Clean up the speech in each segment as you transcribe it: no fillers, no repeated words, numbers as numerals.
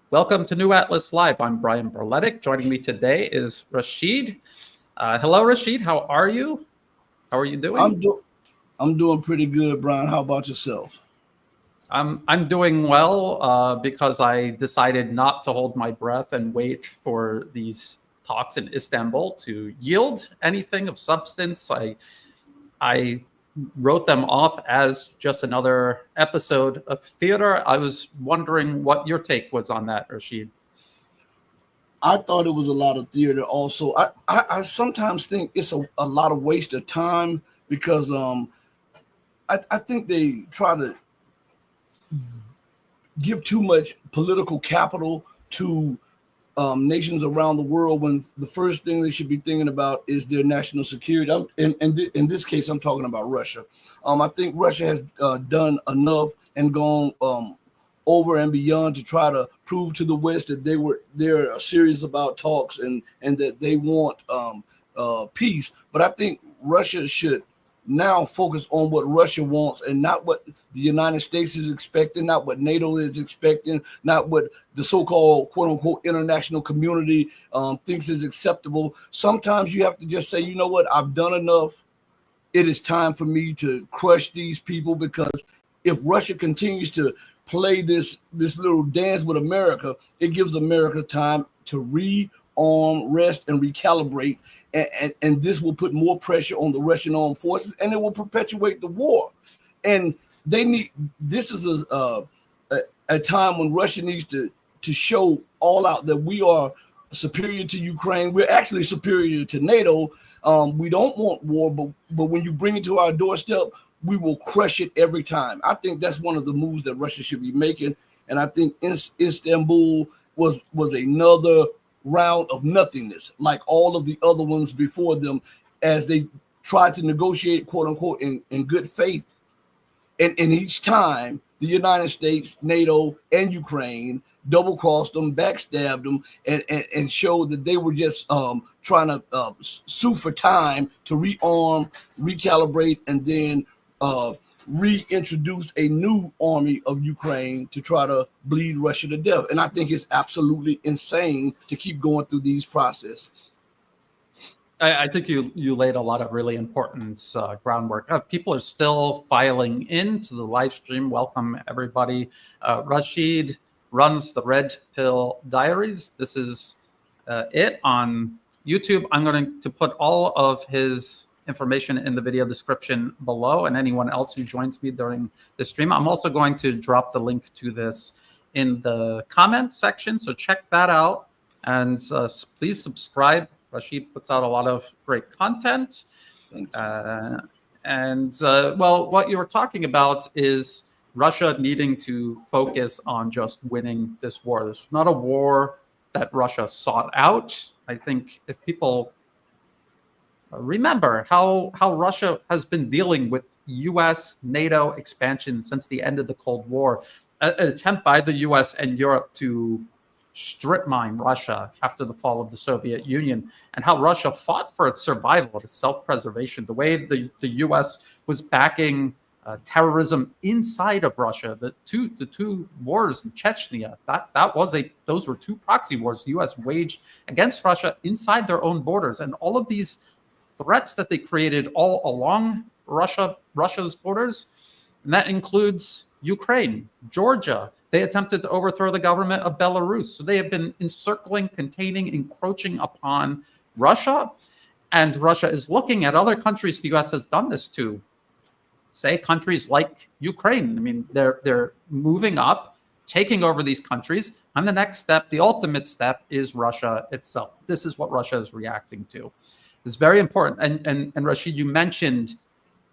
Welcome to New Atlas Live. I'm Brian Berletic. Joining me today is Rasheed. Hello, Rasheed. How are you? How are you doing? I'm doing pretty good, Brian. How about yourself? I'm doing well because I decided not to hold my breath and wait for these talks in Istanbul to yield anything of substance. I wrote them off as just another episode of theater. I was wondering what your take was on that, Rasheed. I thought it was a lot of theater. Also, I sometimes think it's a lot of waste of time because I think they try to give too much political capital to nations around the world when the first thing they should be thinking about is their national security. In this case, I'm talking about Russia. I think Russia has done enough and gone over and beyond to try to prove to the West that they're serious about talks and that they want peace. But I think Russia should now focus on what Russia wants and not what the United States is expecting, not what NATO is expecting, not what the so-called quote unquote international community thinks is acceptable. Sometimes you have to just say, you know what, I've done enough. It is time for me to crush these people, because if Russia continues to play this little dance with America, it gives America time to rearm, rest, and recalibrate. And this will put more pressure on the Russian armed forces, and it will perpetuate the war. And this is a time when Russia needs to show all out that we are superior to Ukraine. We're actually superior to NATO. We don't want war, but when you bring it to our doorstep, we will crush it every time. I think that's one of the moves that Russia should be making. And I think Istanbul was another round of nothingness, like all of the other ones before them, as they tried to negotiate, quote unquote, in good faith. And each time, the United States, NATO, and Ukraine double-crossed them, backstabbed them, and showed that they were just trying to sue for time to rearm, recalibrate, and then reintroduce a new army of Ukraine to try to bleed Russia to death. And I think it's absolutely insane to keep going through these processes. I think you laid a lot of really important groundwork. People are still filing into the live stream. Welcome, everybody. Rasheed runs the Red Pill Diaries. This is it on YouTube. I'm going to put all of his information in the video description below, and anyone else who joins me during the stream. I'm also going to drop the link to this in the comments section, so check that out. And please subscribe. Rasheed puts out a lot of great content. Well, what you were talking about is Russia needing to focus on just winning this war. This is not a war that Russia sought out. I think if people remember how Russia has been dealing with U.S. NATO expansion since the end of the Cold War, an attempt by the U.S. and Europe to strip mine Russia after the fall of the Soviet Union, and how Russia fought for its survival, its self-preservation, the way the U.S. was backing terrorism inside of Russia, the two wars in Chechnya, those were two proxy wars the U.S. waged against Russia inside their own borders, and all of these threats that they created all along Russia's borders, and that includes Ukraine, Georgia. They attempted to overthrow the government of Belarus. So they have been encircling, containing, encroaching upon Russia. And Russia is looking at other countries the U.S. has done this to, say countries like Ukraine. I mean, they're moving up, taking over these countries. And the next step, the ultimate step, is Russia itself. This is what Russia is reacting to. It's very important. And Rasheed, you mentioned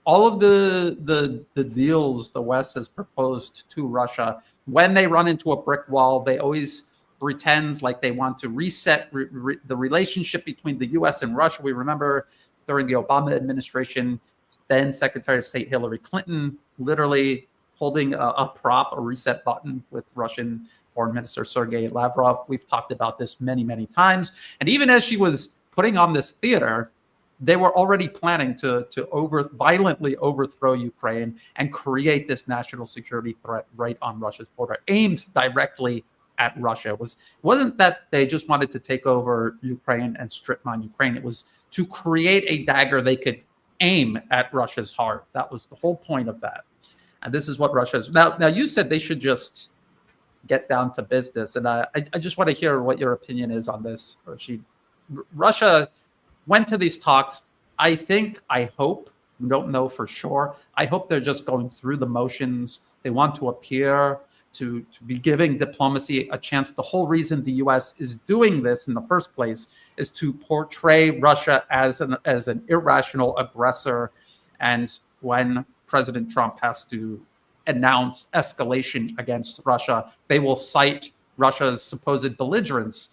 all of the deals the West has proposed to Russia. When they run into a brick wall, they always pretend like they want to reset the relationship between the U.S. and Russia. We remember during the Obama administration, then Secretary of State Hillary Clinton literally holding a reset button with Russian Foreign Minister Sergei Lavrov. We've talked about this many, many times. And even as she was putting on this theater, they were already planning to violently overthrow Ukraine and create this national security threat right on Russia's border, aimed directly at Russia. Wasn't that they just wanted to take over Ukraine and strip mine Ukraine. It was to create a dagger they could aim at Russia's heart. That was the whole point of that. And this is what Russia is. Now you said they should just get down to business. And I just want to hear what your opinion is on this, Rasheed. Russia went to these talks. I hope, we don't know for sure. I hope they're just going through the motions. They want to appear to be giving diplomacy a chance. The whole reason the U.S. is doing this in the first place is to portray Russia as an irrational aggressor. And when President Trump has to announce escalation against Russia, they will cite Russia's supposed belligerence.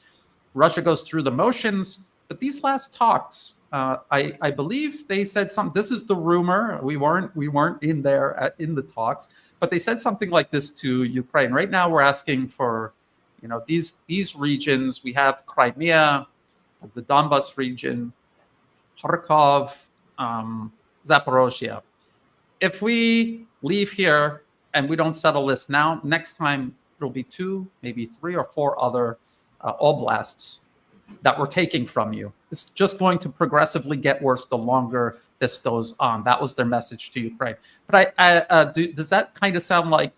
Russia goes through the motions, but these last talks, I believe they said something. This is the rumor. We weren't in there in the talks, but they said something like this to Ukraine. Right now, we're asking for, these regions. We have Crimea, the Donbas region, Kharkov, Zaporozhye. If we leave here and we don't settle this now, next time it'll be 2, maybe 3 or 4 other oblasts that we're taking from you. It's just going to progressively get worse the longer this goes on. That was their message to Ukraine. But does that kind of sound like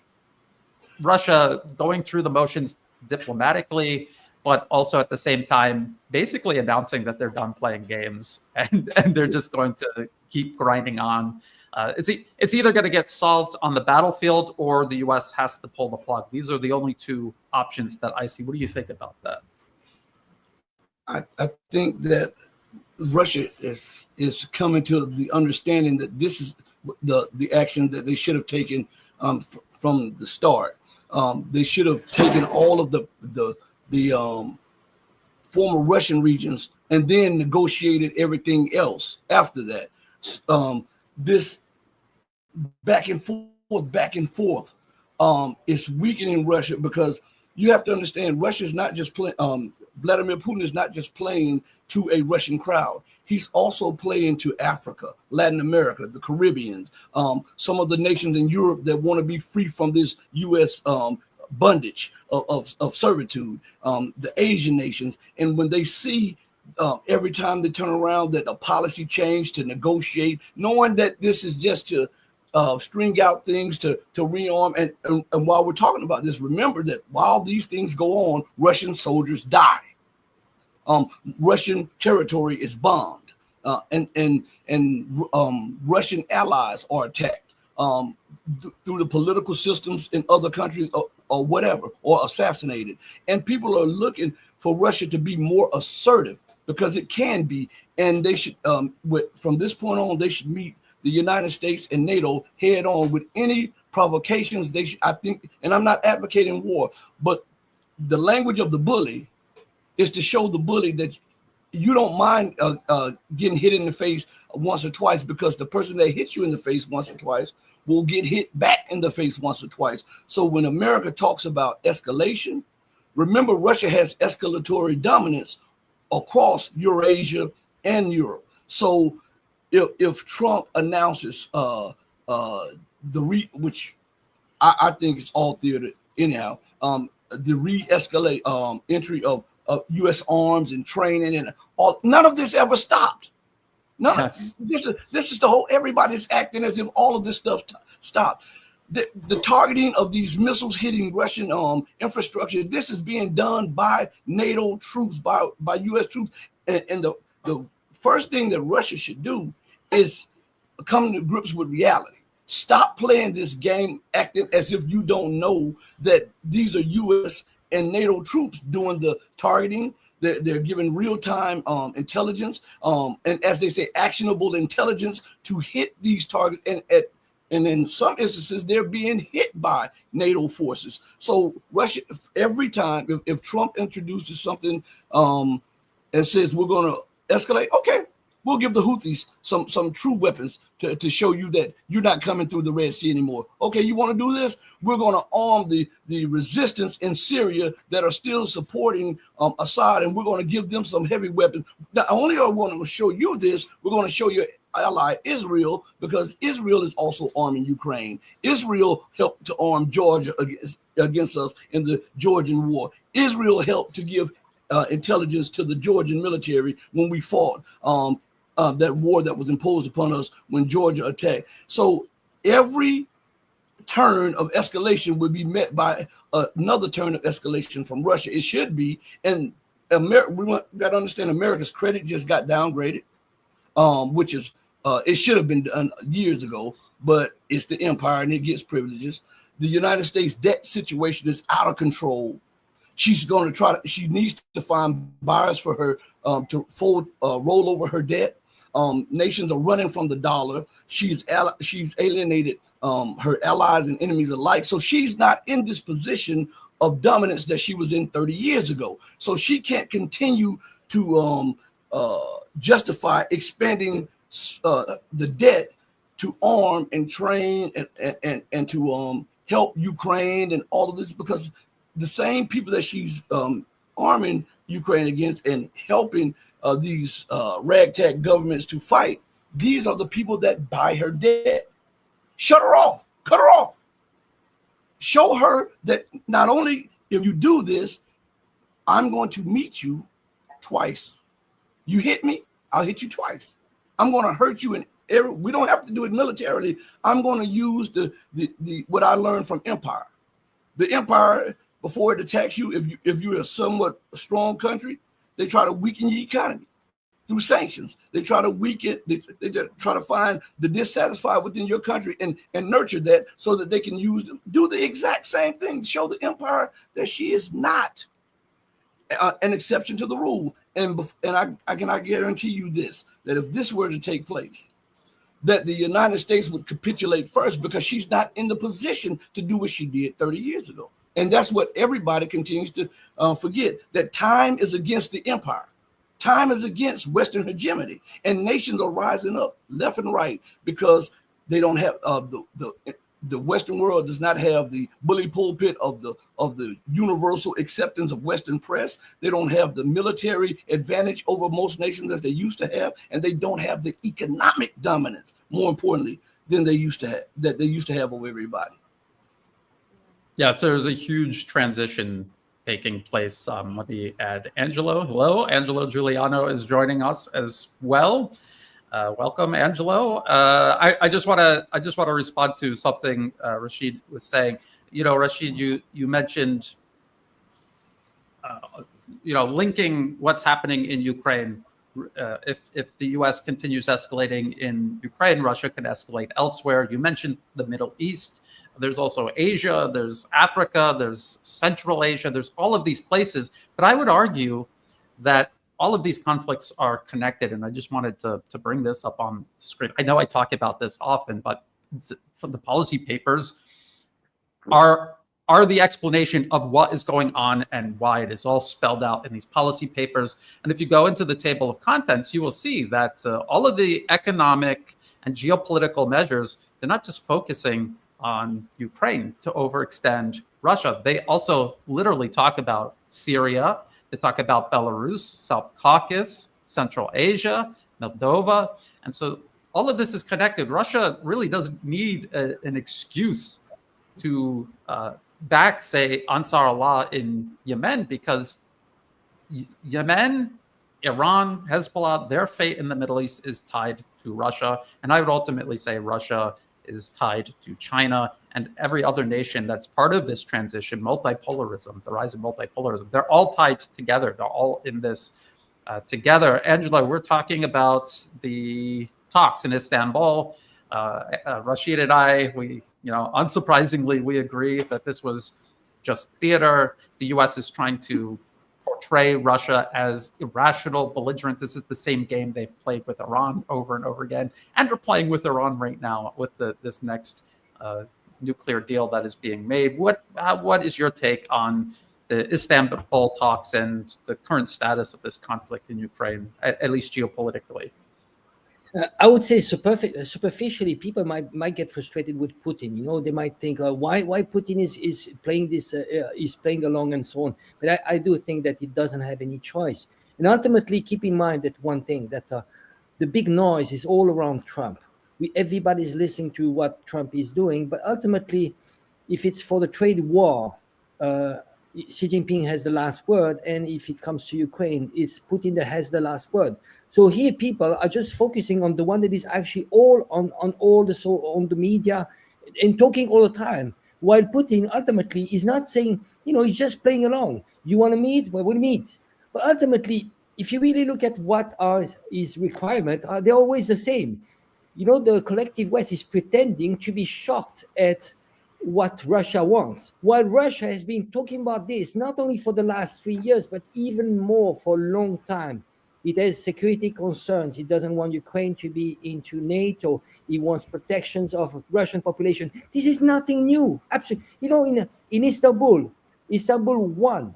Russia going through the motions diplomatically, but also at the same time basically announcing that they're done playing games and they're just going to keep grinding on? It's either going to get solved on the battlefield or the U.S. has to pull the plug. These are the only 2 options that I see. What do you think about that? I think that Russia is coming to the understanding that this is the action that they should have taken from the start. They should have taken all of the former Russian regions and then negotiated everything else after that. This back and forth is weakening Russia, because you have to understand Russia's not just playing. Vladimir Putin is not just playing to a Russian crowd. He's also playing to Africa, Latin America, the Caribbeans, some of the nations in Europe that want to be free from this U.S. Bondage of servitude, the Asian nations. And when they see every time they turn around that a policy change to negotiate, knowing that this is just to string out things to rearm. And while we're talking about this, remember that while these things go on, Russian soldiers die. Russian territory is bombed, and Russian allies are attacked through the political systems in other countries or whatever, or assassinated. And people are looking for Russia to be more assertive, because it can be. And they should, from this point on, they should meet the United States and NATO head on with any provocations. I think, and I'm not advocating war, but the language of the bully is to show the bully that you don't mind getting hit in the face once or twice, because the person that hits you in the face once or twice will get hit back in the face once or twice. So when America talks about escalation, remember Russia has escalatory dominance across Eurasia and Europe. So if Trump announces which I think is all theater anyhow, the re-escalate entry of U.S. arms and training and all, none of this ever stopped. This is the whole, everybody's acting as if all of this stuff stopped. The targeting of these missiles hitting Russian infrastructure, this is being done by NATO troops, by U.S. troops. And the first thing that Russia should do is come to grips with reality. Stop playing this game, acting as if you don't know that these are U.S. and NATO troops doing the targeting. They're giving real-time intelligence, and as they say, actionable intelligence to hit these targets. And in some instances, they're being hit by NATO forces. So Russia, every time, if Trump introduces something and says we're going to escalate, okay, we'll give the Houthis some true weapons to show you that you're not coming through the Red Sea anymore. Okay, you want to do this? We're going to arm the resistance in Syria that are still supporting Assad, and we're going to give them some heavy weapons. Not only are we going to show you this, we're going to show you ally Israel, because Israel is also arming Ukraine. Israel helped to arm Georgia against us in the Georgian war. Israel helped to give intelligence to the Georgian military when we fought that war that was imposed upon us when Georgia attacked. So every turn of escalation would be met by another turn of escalation from Russia. It should be. And we got to understand America's credit just got downgraded, which is it should have been done years ago, but it's the empire and it gets privileges. The United States debt situation is out of control. She's going to she needs to find buyers for her to roll over her debt. Nations are running from the dollar. She's alienated her allies and enemies alike. So she's not in this position of dominance that she was in 30 years ago. So she can't continue to justify expanding the debt to arm and train and to help Ukraine and all of this, because the same people that she's arming Ukraine against and helping these ragtag governments to fight, these are the people that buy her debt. Shut her off. Cut her off. Show her that not only if you do this, I'm going to meet you twice. You hit me, I'll hit you twice. I'm going to hurt you in every. We don't have to do it militarily. I'm going to use the what I learned from empire. The empire, before it attacks you, if you're a somewhat strong country, they try to weaken your economy through sanctions. They try to weaken, they try to find the dissatisfied within your country and nurture that so that they can do the exact same thing, show the empire that she is not an exception to the rule. And I cannot guarantee you this, that if this were to take place, that the United States would capitulate first, because she's not in the position to do what she did 30 years ago. And that's what everybody continues to forget, that time is against the empire. Time is against Western hegemony, and nations are rising up left and right because they don't have the Western world does not have the bully pulpit of the universal acceptance of Western press. They don't have the military advantage over most nations as they used to have, and they don't have the economic dominance, more importantly, than they used to have over everybody. Yes, there's a huge transition taking place. Let me add Angelo. Hello, Angelo Giuliano is joining us as well. Welcome, Angelo. I just want to respond to something Rasheed was saying. You know, Rasheed, you mentioned linking what's happening in Ukraine. If the U.S. continues escalating in Ukraine, Russia can escalate elsewhere. You mentioned the Middle East. There's also Asia, there's Africa, there's Central Asia, there's all of these places. But I would argue that all of these conflicts are connected. And I just wanted to bring this up on the screen. I know I talk about this often, but the policy papers are the explanation of what is going on and why. It is all spelled out in these policy papers. And if you go into the table of contents, you will see that all of the economic and geopolitical measures, they're not just focusing on Ukraine to overextend Russia. They also literally talk about Syria. They talk about Belarus, South Caucasus, Central Asia, Moldova. And so all of this is connected. Russia really doesn't need an excuse to back, say, Ansar Allah in Yemen, because Yemen, Iran, Hezbollah, their fate in the Middle East is tied to Russia. And I would ultimately say Russia is tied to China and every other nation that's part of this transition, multipolarism, the rise of multipolarism. They're all tied together. They're all in this together. Angela, we're talking about the talks in Istanbul. Rasheed and I, unsurprisingly, we agree that this was just theater. The U.S. is trying to portray Russia as irrational, belligerent. This is the same game they've played with Iran over and over again, and are playing with Iran right now with this next nuclear deal that is being made. What is your take on the Istanbul talks and the current status of this conflict in Ukraine, at least geopolitically? I would say superficially, people might get frustrated with Putin. They might think, why Putin is playing this, is playing along and so on. But I do think that it doesn't have any choice. And ultimately, keep in mind that one thing, that the big noise is all around Trump. Everybody's listening to what Trump is doing, but ultimately, if it's for the trade war, Xi Jinping has the last word, and if it comes to Ukraine, it's Putin that has the last word. So here, people are just focusing on the one that is actually all on the media and talking all the time, while Putin ultimately is not saying, he's just playing along. You want to meet? Well, we'll meet. But ultimately, if you really look at what are his requirements, they're always the same. The collective West is pretending to be shocked at what Russia wants, while Russia has been talking about this not only for the last 3 years, but even more for a long time. It has security concerns. It doesn't want Ukraine to be into NATO. It wants protections of Russian population. This is nothing new. Absolutely. In Istanbul 1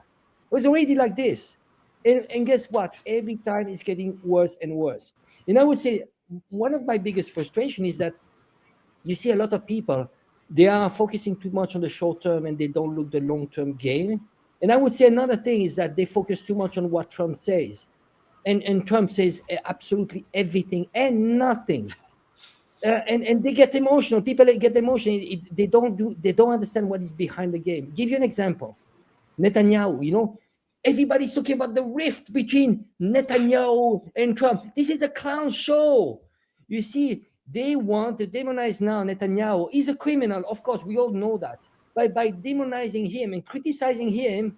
was already like this. And guess what? Every time it's getting worse and worse. And I would say one of my biggest frustration is that you see a lot of people, they are focusing too much on the short term and they don't look the long-term game. And I would say another thing is that they focus too much on what Trump says. And Trump says absolutely everything and nothing. And they get emotional. People get emotional. They don't understand what is behind the game. Give you an example. Netanyahu, everybody's talking about the rift between Netanyahu and Trump. This is a clown show. You see, they want to demonize now Netanyahu. He's a criminal, of course, we all know that. But by demonizing him and criticizing him,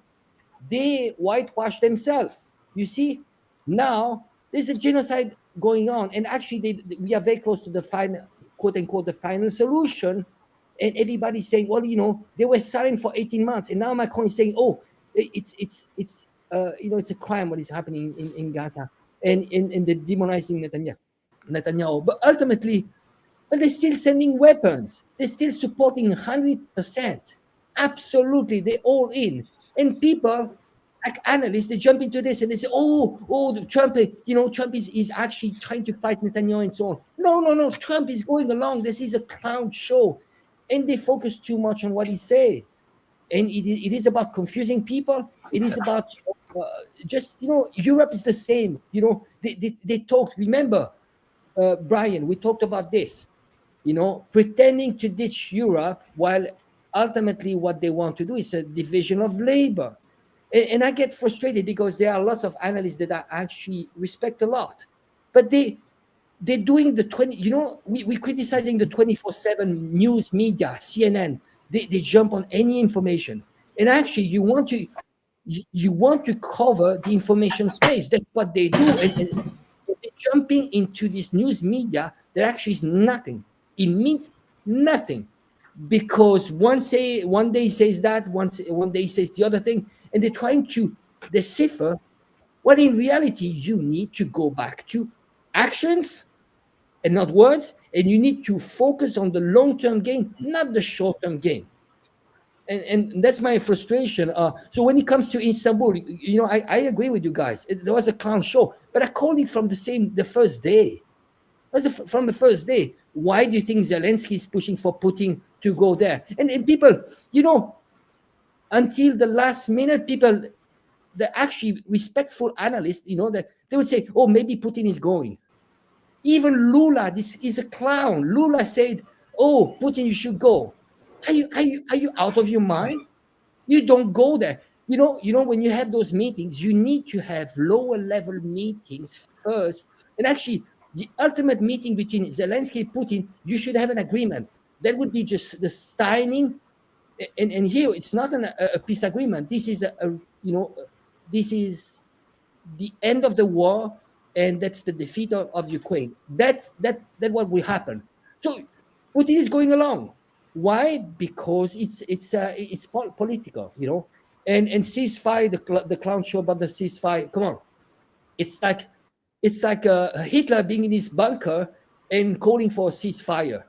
they whitewash themselves. You see, now there's a genocide going on, and actually we are very close to the final, quote unquote, the final solution. And everybody's saying, well, they were silent for 18 months, and now Macron is saying, oh, it's a crime what is happening in Gaza, and they're demonizing Netanyahu. But ultimately, they're still sending weapons. They're still supporting 100%. Absolutely, they're all in. And people, like analysts, they jump into this and they say, oh, Trump, Trump is actually trying to fight Netanyahu and so on. No, Trump is going along. This is a clown show. And they focus too much on what he says. And it is about confusing people. It is about Europe is the same. They talk, remember, Brian, we talked about this, pretending to ditch Europe while ultimately what they want to do is a division of labor. And I get frustrated because there are lots of analysts that I actually respect a lot, but they're doing the 20, we're criticizing the 24/7 news media, CNN. They jump on any information. And actually you want to cover the information space. That's what they do. And jumping into this news media that actually is nothing. It means nothing, because one day says that, one day says the other thing, and they're trying to decipher what in reality you need to go back to actions and not words, and you need to focus on the long-term game, not the short-term game. And that's my frustration. So when it comes to Istanbul, I agree with you guys. There was a clown show, but I called it from the first day. From the first day. Why do you think Zelensky is pushing for Putin to go there? And people, until the last minute, people, the actually respectful analysts, that they would say, oh, maybe Putin is going. Even Lula, this is a clown. Lula said, oh, Putin, you should go. Are you out of your mind? You don't go there. When you have those meetings, you need to have lower level meetings first. And actually, the ultimate meeting between Zelensky and Putin, you should have an agreement. That would be just the signing. And here, it's not a peace agreement. This is this is the end of the war, and that's the defeat of Ukraine. That's what will happen. So Putin is going along. Why? Because it's political, and ceasefire, the clown show about the ceasefire. Come on, it's like Hitler being in his bunker and calling for a ceasefire.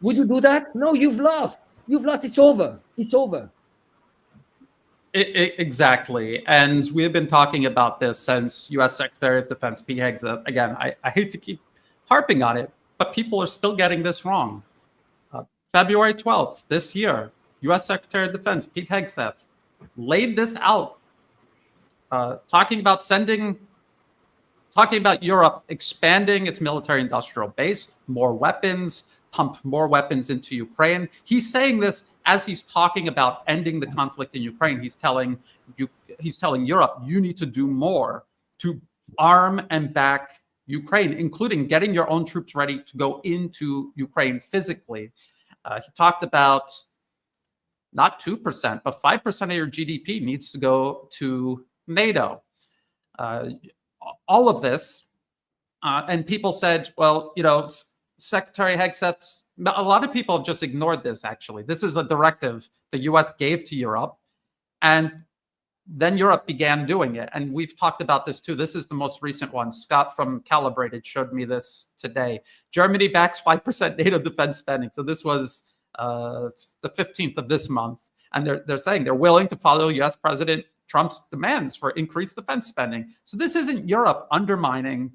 Would you do that? No, you've lost. It's over. Exactly. And we have been talking about this since U.S. Secretary of Defense Pete Hegseth. Again, I hate to keep harping on it, but people are still getting this wrong. February 12th this year, U.S. Secretary of Defense Pete Hegseth laid this out, talking about sending talking about Europe expanding its military-industrial base, more weapons, pump more weapons into Ukraine. He's saying this as he's talking about ending the conflict in Ukraine. He's telling Europe, you need to do more to arm and back Ukraine, including getting your own troops ready to go into Ukraine physically. He talked about not 2%, but 5% of your GDP needs to go to NATO. All of this, and people said, well, Secretary Hegseth, a lot of people have just ignored this, actually. This is a directive the US gave to Europe, and then Europe began doing it. And we've talked about this too. This is the most recent one. Scott from Calibrated showed me this today. Germany backs 5% NATO defense spending. So this was the 15th of this month. And they're saying they're willing to follow US President Trump's demands for increased defense spending. So this isn't Europe undermining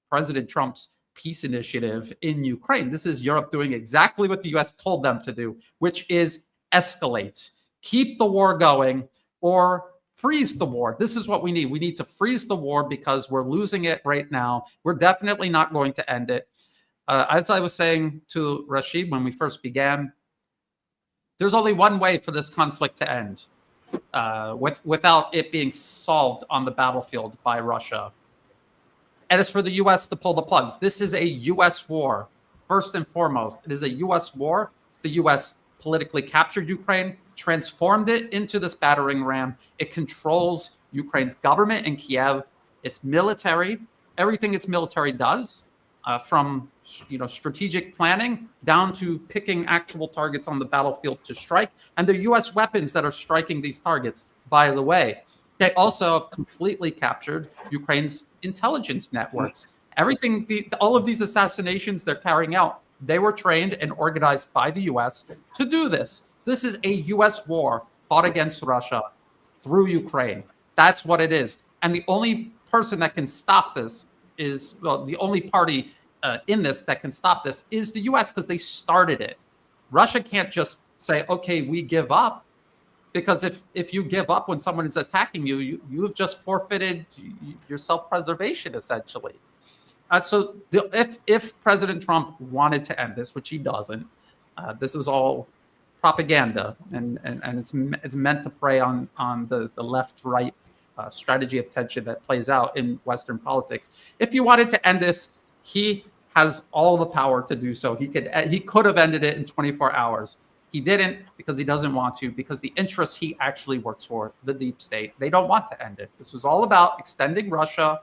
President Trump's peace initiative in Ukraine. This is Europe doing exactly what the US told them to do, which is escalate, keep the war going, or freeze the war. This is what we need. We need to freeze the war because we're losing it right now. We're definitely not going to end it. As I was saying to Rasheed when we first began, there's only one way for this conflict to end without it being solved on the battlefield by Russia. And it's for the US to pull the plug. This is a US war, first and foremost. It is a US war. The US politically captured Ukraine, transformed it into this battering ram. It controls Ukraine's government in Kiev, its military, everything its military does, from strategic planning down to picking actual targets on the battlefield to strike, and the US weapons that are striking these targets, by the way. They also have completely captured Ukraine's intelligence networks. Everything, all of these assassinations they're carrying out, they were trained and organized by the US to do this. So this is a US war fought against Russia through Ukraine. That's what it is. And the only person that can stop this is, well, the only party in this that can stop this is the US, because they started it. Russia can't just say, okay, we give up. Because if you give up when someone is attacking you, you have just forfeited your self-preservation, essentially. So if President Trump wanted to end this, which he doesn't, this is all propaganda, and it's meant to prey on the left-right strategy of tension that plays out in Western politics. If he wanted to end this, he has all the power to do so. He could have ended it in 24 hours. He didn't, because he doesn't want to, because the interests he actually works for, the deep state, they don't want to end it. This was all about extending Russia,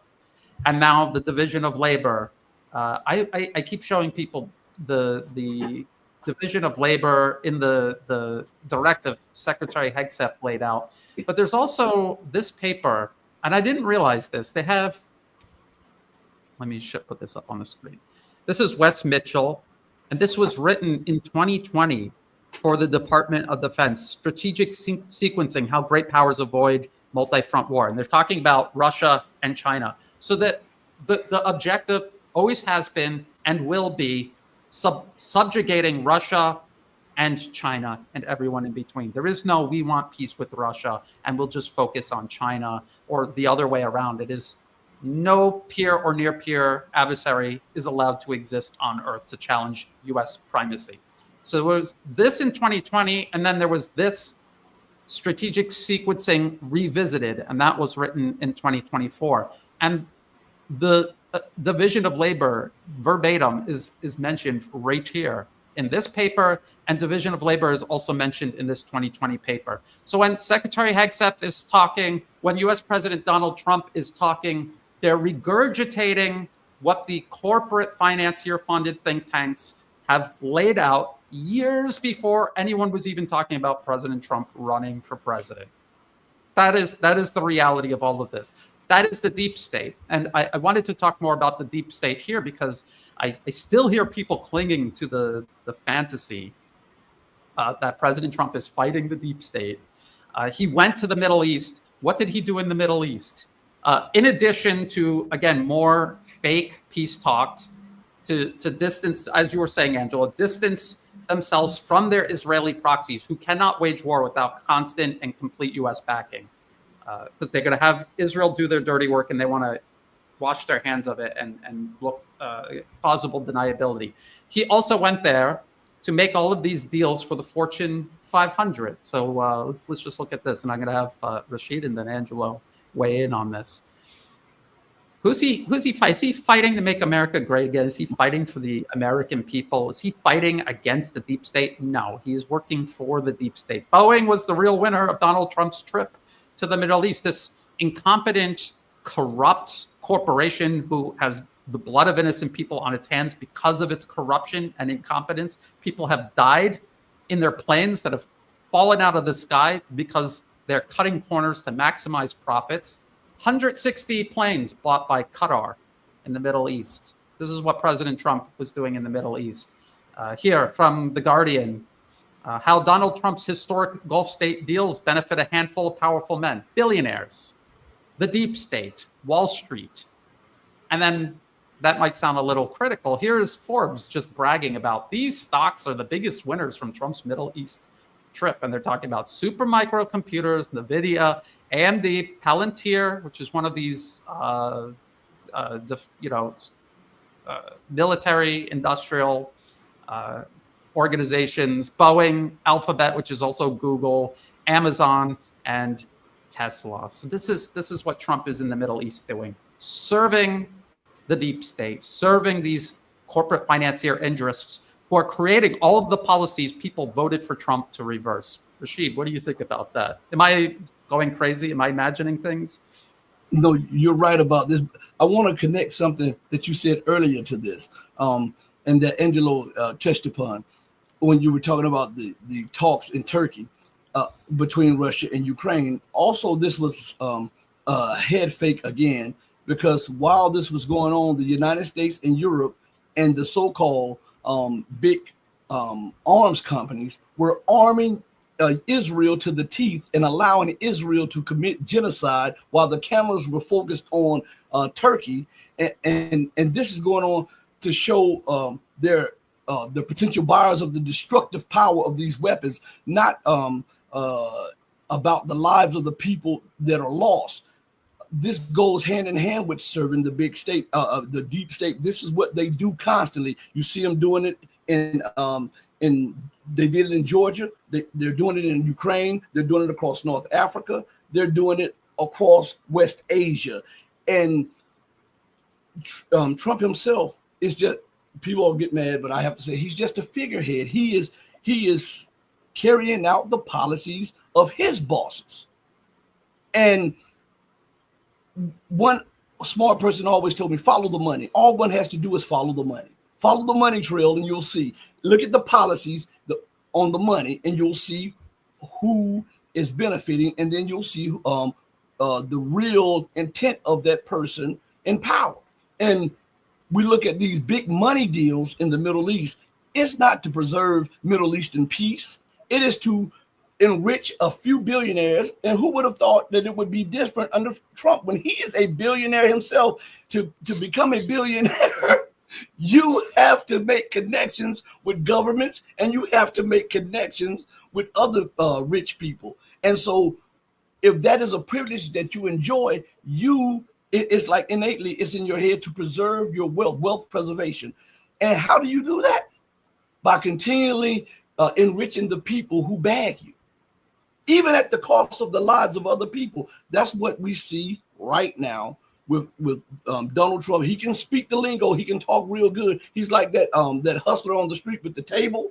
and now the division of labor. I keep showing people the division of labor in the directive Secretary Hegseth laid out. But there's also this paper, and I didn't realize this. They have, let me put this up on the screen. This is Wes Mitchell, and this was written in 2020. For the Department of Defense, strategic sequencing, how great powers avoid multi-front war. And they're talking about Russia and China. So that the objective always has been and will be subjugating Russia and China and everyone in between. There is no, we want peace with Russia and we'll just focus on China, or the other way around. It is no peer or near peer adversary is allowed to exist on Earth to challenge US primacy. So there was this in 2020, and then there was this strategic sequencing revisited, and that was written in 2024. And the division of labor verbatim is mentioned right here in this paper, and division of labor is also mentioned in this 2020 paper. So when Secretary Hegseth is talking, when US President Donald Trump is talking, they're regurgitating what the corporate financier-funded think tanks have laid out years before anyone was even talking about President Trump running for president. That is the reality of all of this. That is the deep state. And I wanted to talk more about the deep state here because I still hear people clinging to the fantasy that President Trump is fighting the deep state. He went to the Middle East. What did he do in the Middle East? In addition to, again, more fake peace talks, to distance, as you were saying, Angelo, distance themselves from their Israeli proxies who cannot wage war without constant and complete U.S. backing. Because they're going to have Israel do their dirty work, and they want to wash their hands of it and look plausible deniability. He also went there to make all of these deals for the Fortune 500. So let's just look at this, and I'm going to have Rasheed and then Angelo weigh in on this. Who's he fighting? Is he fighting to make America great again? Is he fighting for the American people? Is he fighting against the deep state? No, he's working for the deep state. Boeing was the real winner of Donald Trump's trip to the Middle East. This incompetent, corrupt corporation who has the blood of innocent people on its hands because of its corruption and incompetence. People have died in their planes that have fallen out of the sky because they're cutting corners to maximize profits. 160 planes bought by Qatar in the Middle East. This is what President Trump was doing in the Middle East. Here from The Guardian, how Donald Trump's historic Gulf state deals benefit a handful of powerful men, billionaires, the deep state, Wall Street. And then that might sound a little critical. Here's Forbes just bragging about these stocks are the biggest winners from Trump's Middle East trip. And they're talking about super microcomputers, NVIDIA, AMD, Palantir, which is one of these, military industrial organizations, Boeing, Alphabet, which is also Google, Amazon, and Tesla. So this is what Trump is in the Middle East doing, serving the deep state, serving these corporate financier interests who are creating all of the policies people voted for Trump to reverse. Rasheed, what do you think about that? Am I going crazy? Am I imagining things? No, you're right about this. I want to connect something that you said earlier to this, and that Angelo touched upon when you were talking about the talks in Turkey between Russia and Ukraine. Also, this was a head fake again, because while this was going on, the United States and Europe and the so-called big arms companies were arming Israel to the teeth and allowing Israel to commit genocide while the cameras were focused on Turkey. And this is going on to show the potential buyers of the destructive power of these weapons, not about the lives of the people that are lost. This goes hand in hand with serving the big state, the deep state. This is what they do constantly. You see them doing it in they did it in Georgia. They're doing it in Ukraine. They're doing it across North Africa. They're doing it across West Asia. And Trump himself is just, people all get mad, but I have to say he's just a figurehead. He is carrying out the policies of his bosses. And one smart person always told me, follow the money. All one has to do is follow the money. Follow the money trail and you'll see. Look at the policies on the money and you'll see who is benefiting, and then you'll see the real intent of that person in power. And we look at these big money deals in the Middle East. It's not to preserve Middle Eastern peace. It is to enrich a few billionaires. And who would have thought that it would be different under Trump when he is a billionaire himself? To become a billionaire, you have to make connections with governments and you have to make connections with other rich people. And so if that is a privilege that you enjoy, it's like innately it's in your head to preserve your wealth preservation. And how do you do that? By continually enriching the people who bag you, even at the cost of the lives of other people. That's what we see right now with Donald Trump. He can speak the lingo. He can talk real good. He's like that hustler on the street with the table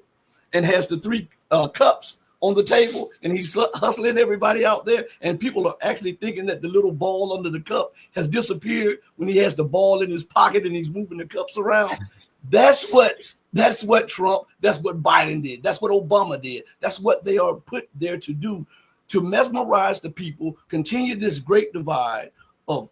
and has the 3 cups on the table, and he's hustling everybody out there. And people are actually thinking that the little ball under the cup has disappeared when he has the ball in his pocket and he's moving the cups around. That's what Trump, that's what Biden did. That's what Obama did. That's what they are put there to do, to mesmerize the people, continue this great divide of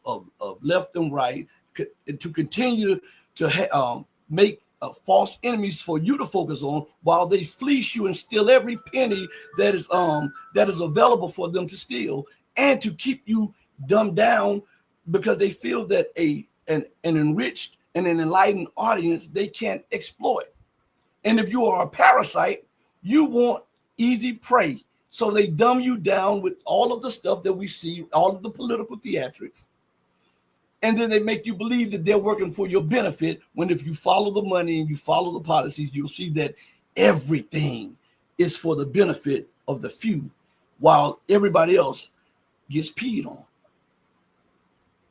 left and right, to continue to make false enemies for you to focus on, while they fleece you and steal every penny that is available for them to steal, and to keep you dumbed down because they feel that an enriched and an enlightened audience they can't exploit. And if you are a parasite, you want easy prey. So they dumb you down with all of the stuff that we see, all of the political theatrics. And then they make you believe that they're working for your benefit, when if you follow the money and you follow the policies, you'll see that everything is for the benefit of the few, while everybody else gets peed on.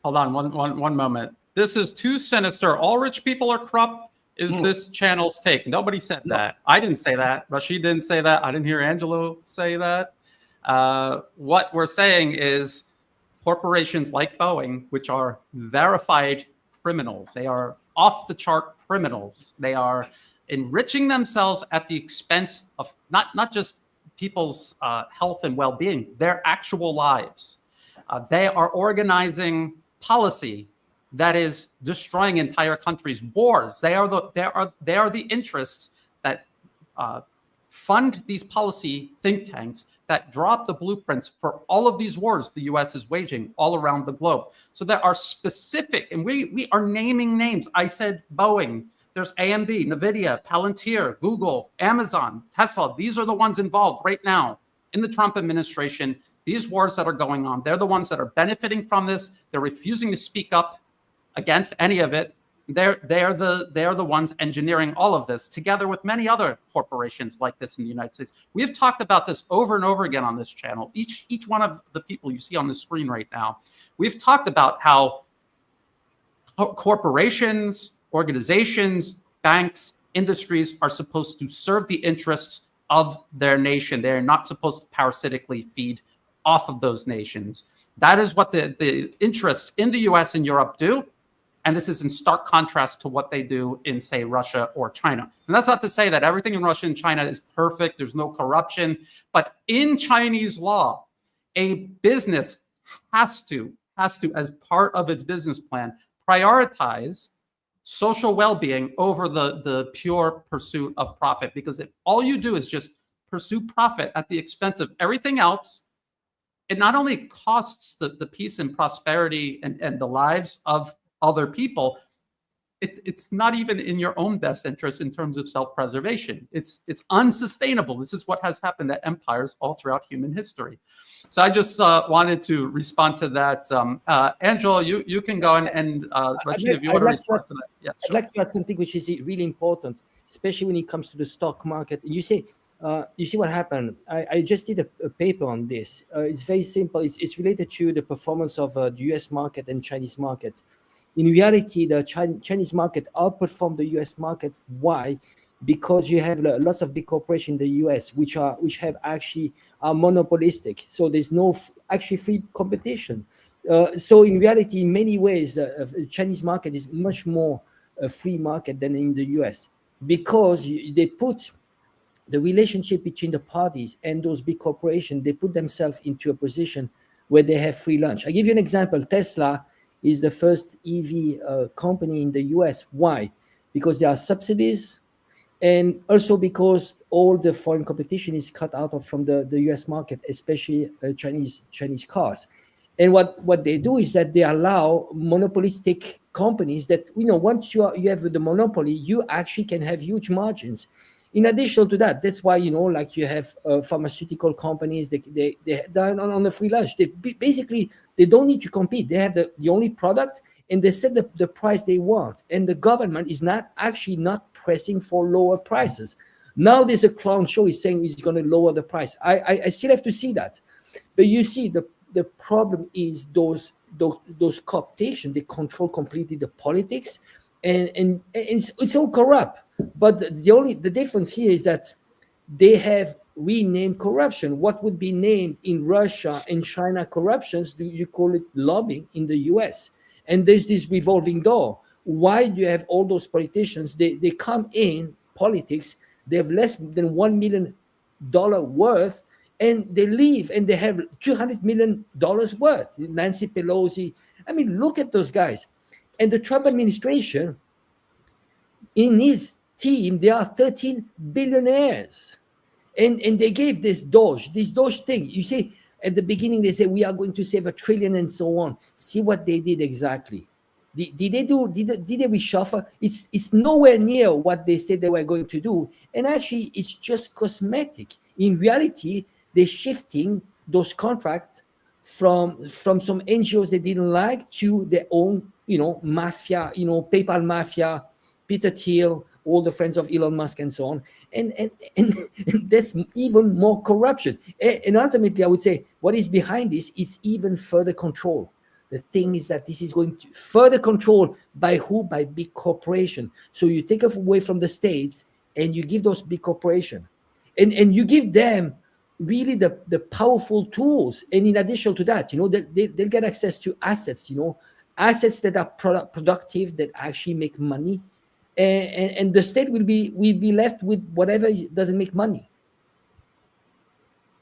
Hold on one moment. This is too sinister. All rich people are corrupt is this channel's take. Nobody said that. I didn't say that. Rasheed didn't say that. I didn't hear Angelo say that. What we're saying is corporations like Boeing, which are verified criminals, they are off the chart criminals. They are enriching themselves at the expense of not just people's health and well-being, their actual lives. They are organizing policy that is destroying entire countries, wars. They are the interests that fund these policy think tanks that draw up the blueprints for all of these wars the US is waging all around the globe. So there are specific, and we are naming names. I said Boeing, there's AMD, NVIDIA, Palantir, Google, Amazon, Tesla. These are the ones involved right now in the Trump administration. These wars that are going on, they're the ones that are benefiting from this. They're refusing to speak up against any of it. They're the ones engineering all of this, together with many other corporations like this in the United States. We have talked about this over and over again on this channel. Each one of the people you see on the screen right now, we've talked about how corporations, organizations, banks, industries are supposed to serve the interests of their nation. They're not supposed to parasitically feed off of those nations. That is what the interests in the US and Europe do. And this is in stark contrast to what they do in, say, Russia or China. And that's not to say that everything in Russia and China is perfect. There's no corruption. But in Chinese law, a business has to, as part of its business plan, prioritize social well-being over the pure pursuit of profit. Because if all you do is just pursue profit at the expense of everything else, it not only costs the peace and prosperity and the lives of other people, it's not even in your own best interest in terms of self-preservation. It's unsustainable. This is what has happened to empires all throughout human history. So I just wanted to respond to that. Angelo, you can go and Rasheed, if you want to respond to that. Yeah, sure. I'd like to add something which is really important, especially when it comes to the stock market. You see what happened. I just did a paper on this. It's very simple. It's related to the performance of the US market and Chinese market. In reality, the Chinese market outperformed the US market. Why? Because you have lots of big corporations in the US which have actually are monopolistic. So there's no actually free competition. So in reality, in many ways, the Chinese market is much more a free market than in the US, because they put the relationship between the parties and those big corporations, they put themselves into a position where they have free lunch. I give you an example. Tesla is the first EV company in the US. Why? Because there are subsidies, and also because all the foreign competition is cut out of from the US market, especially Chinese cars. And what they do is that they allow monopolistic companies that, once you have the monopoly, you actually can have huge margins. In addition to that, that's why, like you have pharmaceutical companies, they're on the free lunch. They don't need to compete. They have the only product, and they set the price they want. And the government is not pressing for lower prices. Now there's a clown show. He's saying he's going to lower the price. I still have to see that. But you see, the problem is those cooptation. They control completely the politics, and it's all corrupt. But the difference here is that they have renamed corruption. What would be named in Russia and China corruptions, you call it lobbying in the US. And there's this revolving door. Why do you have all those politicians? They come in politics, they have less than $1 million worth, and they leave and they have $200 million worth. Nancy Pelosi. I mean, look at those guys. And the Trump administration, in his team, there are 13 billionaires. And they gave this Doge thing. You see, at the beginning, they say, we are going to save $1 trillion and so on. See what they did exactly. Did they reshuffle? It's nowhere near what they said they were going to do. And actually, it's just cosmetic. In reality, they're shifting those contracts from some NGOs they didn't like to their own, mafia, PayPal mafia, Peter Thiel, all the friends of Elon Musk and so on. And that's even more corruption. And ultimately, I would say what is behind this is even further control. The thing is that this is going to further control by who? By big corporation. So you take away from the states and you give those big corporation. And you give them really the powerful tools. And in addition to that, they'll get access to assets, assets that are productive, that actually make money. And the state will be left with whatever doesn't make money.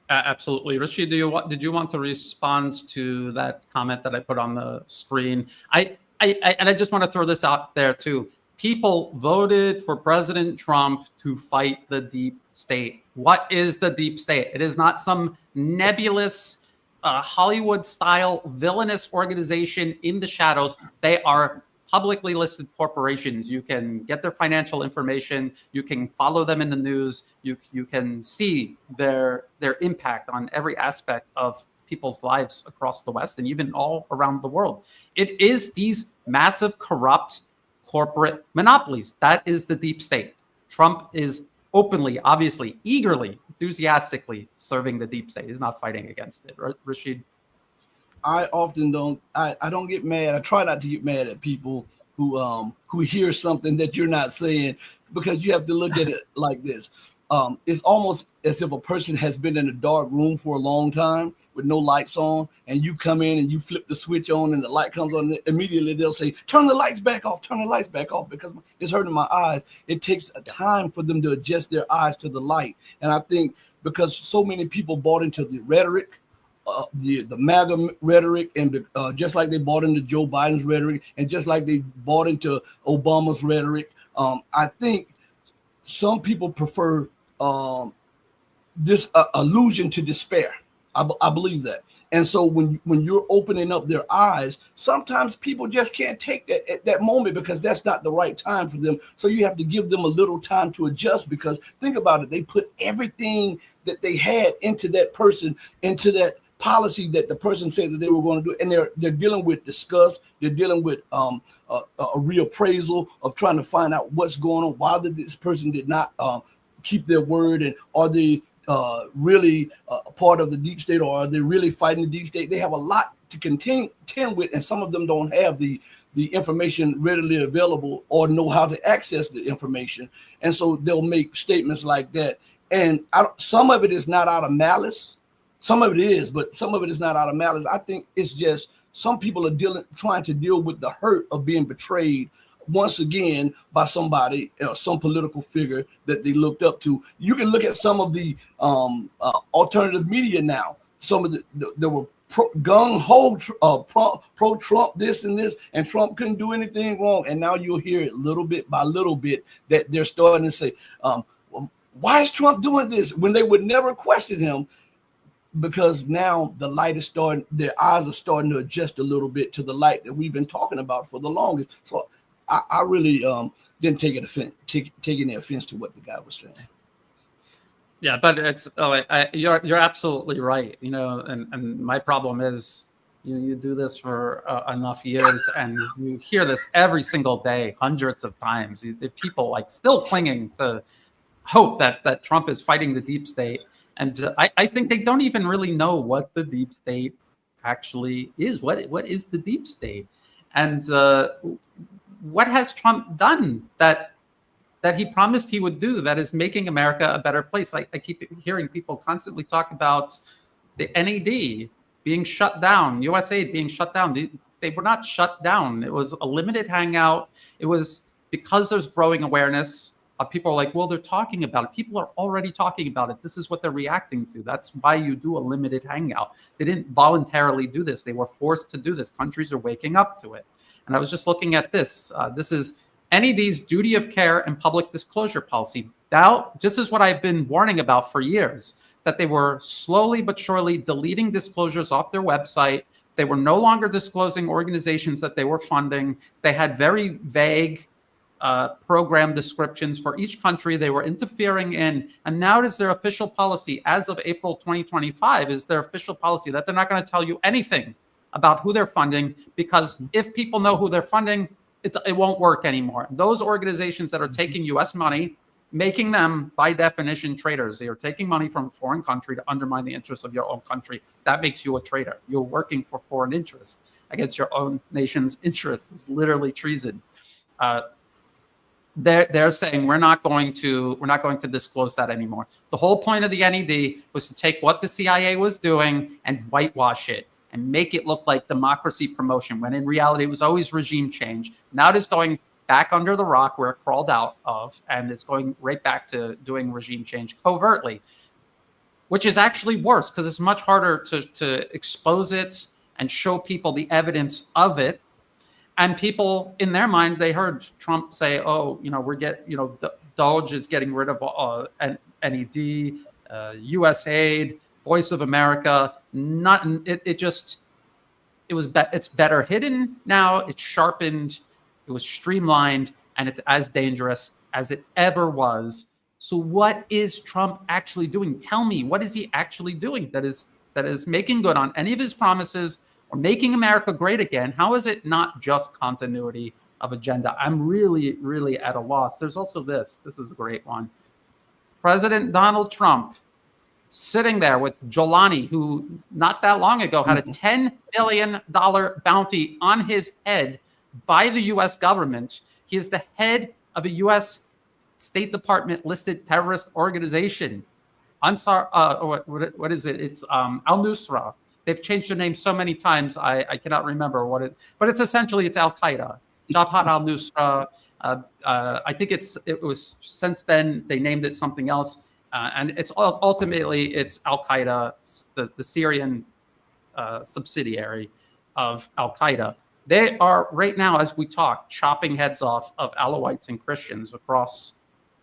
Absolutely. Rasheed, did you want to respond to that comment that I put on the screen? And I just want to throw this out there too. People voted for President Trump to fight the deep state. What is the deep state? It is not some nebulous Hollywood-style villainous organization in the shadows. They are publicly listed corporations. You can get their financial information. You can follow them in the news. You can see their impact on every aspect of people's lives across the West and even all around the world. It is these massive corrupt corporate monopolies. That is the deep state. Trump is openly, obviously, eagerly, enthusiastically serving the deep state. He's not fighting against it. Rasheed? I often don't. I don't get mad. I try not to get mad at people who hear something that you're not saying, because you have to look at it like this. It's almost as if a person has been in a dark room for a long time with no lights on, and you come in and you flip the switch on and the light comes on. And immediately they'll say, "Turn the lights back off. Turn the lights back off," because it's hurting my eyes. It takes a time for them to adjust their eyes to the light, and I think because so many people bought into the rhetoric. The MAGA rhetoric, and just like they bought into Joe Biden's rhetoric, and just like they bought into Obama's rhetoric, I think some people prefer this allusion to despair. I believe that. And so when you're opening up their eyes, sometimes people just can't take that at that moment because that's not the right time for them. So you have to give them a little time to adjust, because think about it. They put everything that they had into that person, into that policy that the person said that they were going to do, and they're dealing with disgust. They're dealing with a reappraisal of trying to find out what's going on. Why did this person did not keep their word, and are they really part of the deep state, or are they really fighting the deep state? They have a lot to contend with, and some of them don't have the information readily available or know how to access the information, and so they'll make statements like that. And some of it is not out of malice. Some of it is, but some of it is not out of malice. I think it's just some people are trying to deal with the hurt of being betrayed once again by somebody, some political figure that they looked up to. You can look at some of the alternative media now. Some of there were gung-ho pro-Trump this and this, and Trump couldn't do anything wrong. And now you'll hear it little bit by little bit that they're starting to say, why is Trump doing this, when they would never question him? Because now the light is starting, their eyes are starting to adjust a little bit to the light that we've been talking about for the longest. So I really didn't take any offense to what the guy was saying. Yeah, but it's you're absolutely right. And my problem is you do this for enough years, and you hear this every single day, hundreds of times. The people like still clinging to hope that Trump is fighting the deep state. And I think they don't even really know what the deep state actually is. What is the deep state? And what has Trump done that he promised he would do that is making America a better place? I keep hearing people constantly talk about the NAD being shut down, USAID being shut down. They were not shut down. It was a limited hangout. It was because there's growing awareness. People are like, well, they're talking about it. People are already talking about it. This is what they're reacting to. That's why you do a limited hangout. They didn't voluntarily do this. They were forced to do this. Countries are waking up to it. And I was just looking at this. This is NAD's duty of care and public disclosure policy. Now, this is what I've been warning about for years, that they were slowly but surely deleting disclosures off their website. They were no longer disclosing organizations that they were funding. They had very vague program descriptions for each country they were interfering in. And now it is their official policy, as of April 2025, is their official policy that they're not going to tell you anything about who they're funding, because if people know who they're funding, it won't work anymore. Those organizations that are taking U.S. money, making them, by definition, traitors. They are taking money from a foreign country to undermine the interests of your own country. That makes you a traitor. You're working for foreign interests against your own nation's interests. It's literally treason. They're saying we're not going to disclose that anymore. The whole point of the NED was to take what the CIA was doing and whitewash it and make it look like democracy promotion, when in reality it was always regime change. Now it is going back under the rock where it crawled out of, and it's going right back to doing regime change covertly, which is actually worse because it's much harder to expose it and show people the evidence of it. And people, in their mind, they heard Trump say, "Oh, Doge is getting rid of NED, USAID, Voice of America." It's better hidden now. It's sharpened. It was streamlined, and it's as dangerous as it ever was. So, what is Trump actually doing? Tell me, what is he actually doing that is making good on any of his promises, or making America great again? How is it not just continuity of agenda? I'm really, really at a loss. There's also this. This is a great one. President Donald Trump sitting there with Giuliano, who not that long ago had a $10 billion bounty on his head by the U.S. government. He is the head of a U.S. State Department listed terrorist organization. Ansar, what is it? It's al-Nusra. They've changed their name so many times, I cannot remember what it. But it's essentially Al Qaeda, Jabhat al-Nusra. I think it was since then they named it something else, and it's ultimately Al Qaeda, the Syrian subsidiary of Al Qaeda. They are right now, as we talk, chopping heads off of Alawites and Christians across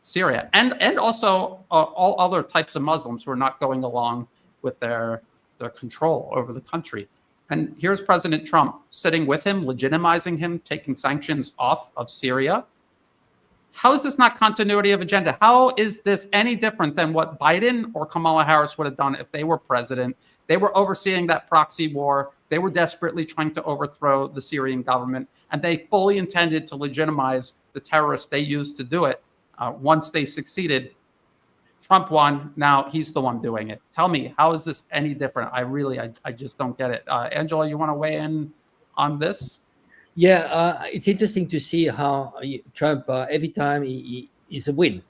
Syria, and also all other types of Muslims who are not going along with their control over the country. And here's President Trump sitting with him, legitimizing him, taking sanctions off of Syria. How is this not continuity of agenda? How is this any different than what Biden or Kamala Harris would have done if they were president? They were overseeing that proxy war. They were desperately trying to overthrow the Syrian government, and they fully intended to legitimize the terrorists they used to do it. Once they succeeded, Trump won. Now he's the one doing it. Tell me, how is this any different? I just don't get it. Angela, you want to weigh in on this? Yeah, it's interesting to see how Trump, every time he is a win,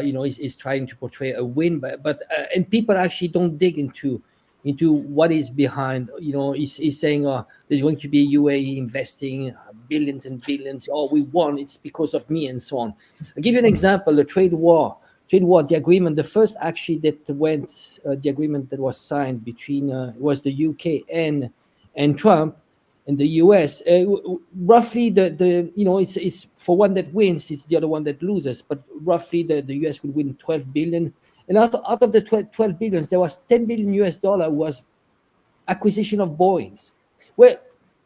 he's trying to portray a win, but and people actually don't dig into what is behind. He's saying, there's going to be UAE investing billions and billions. Oh, we won. It's because of me, and so on. I'll give you an example. The trade war, the agreement, the first actually that went, the agreement that was signed between was the UK and Trump and the US. Roughly it's for one that wins, it's the other one that loses. But roughly the US will win 12 billion. And out of the 12 billions, there was 10 billion US dollar was acquisition of Boeings. Well,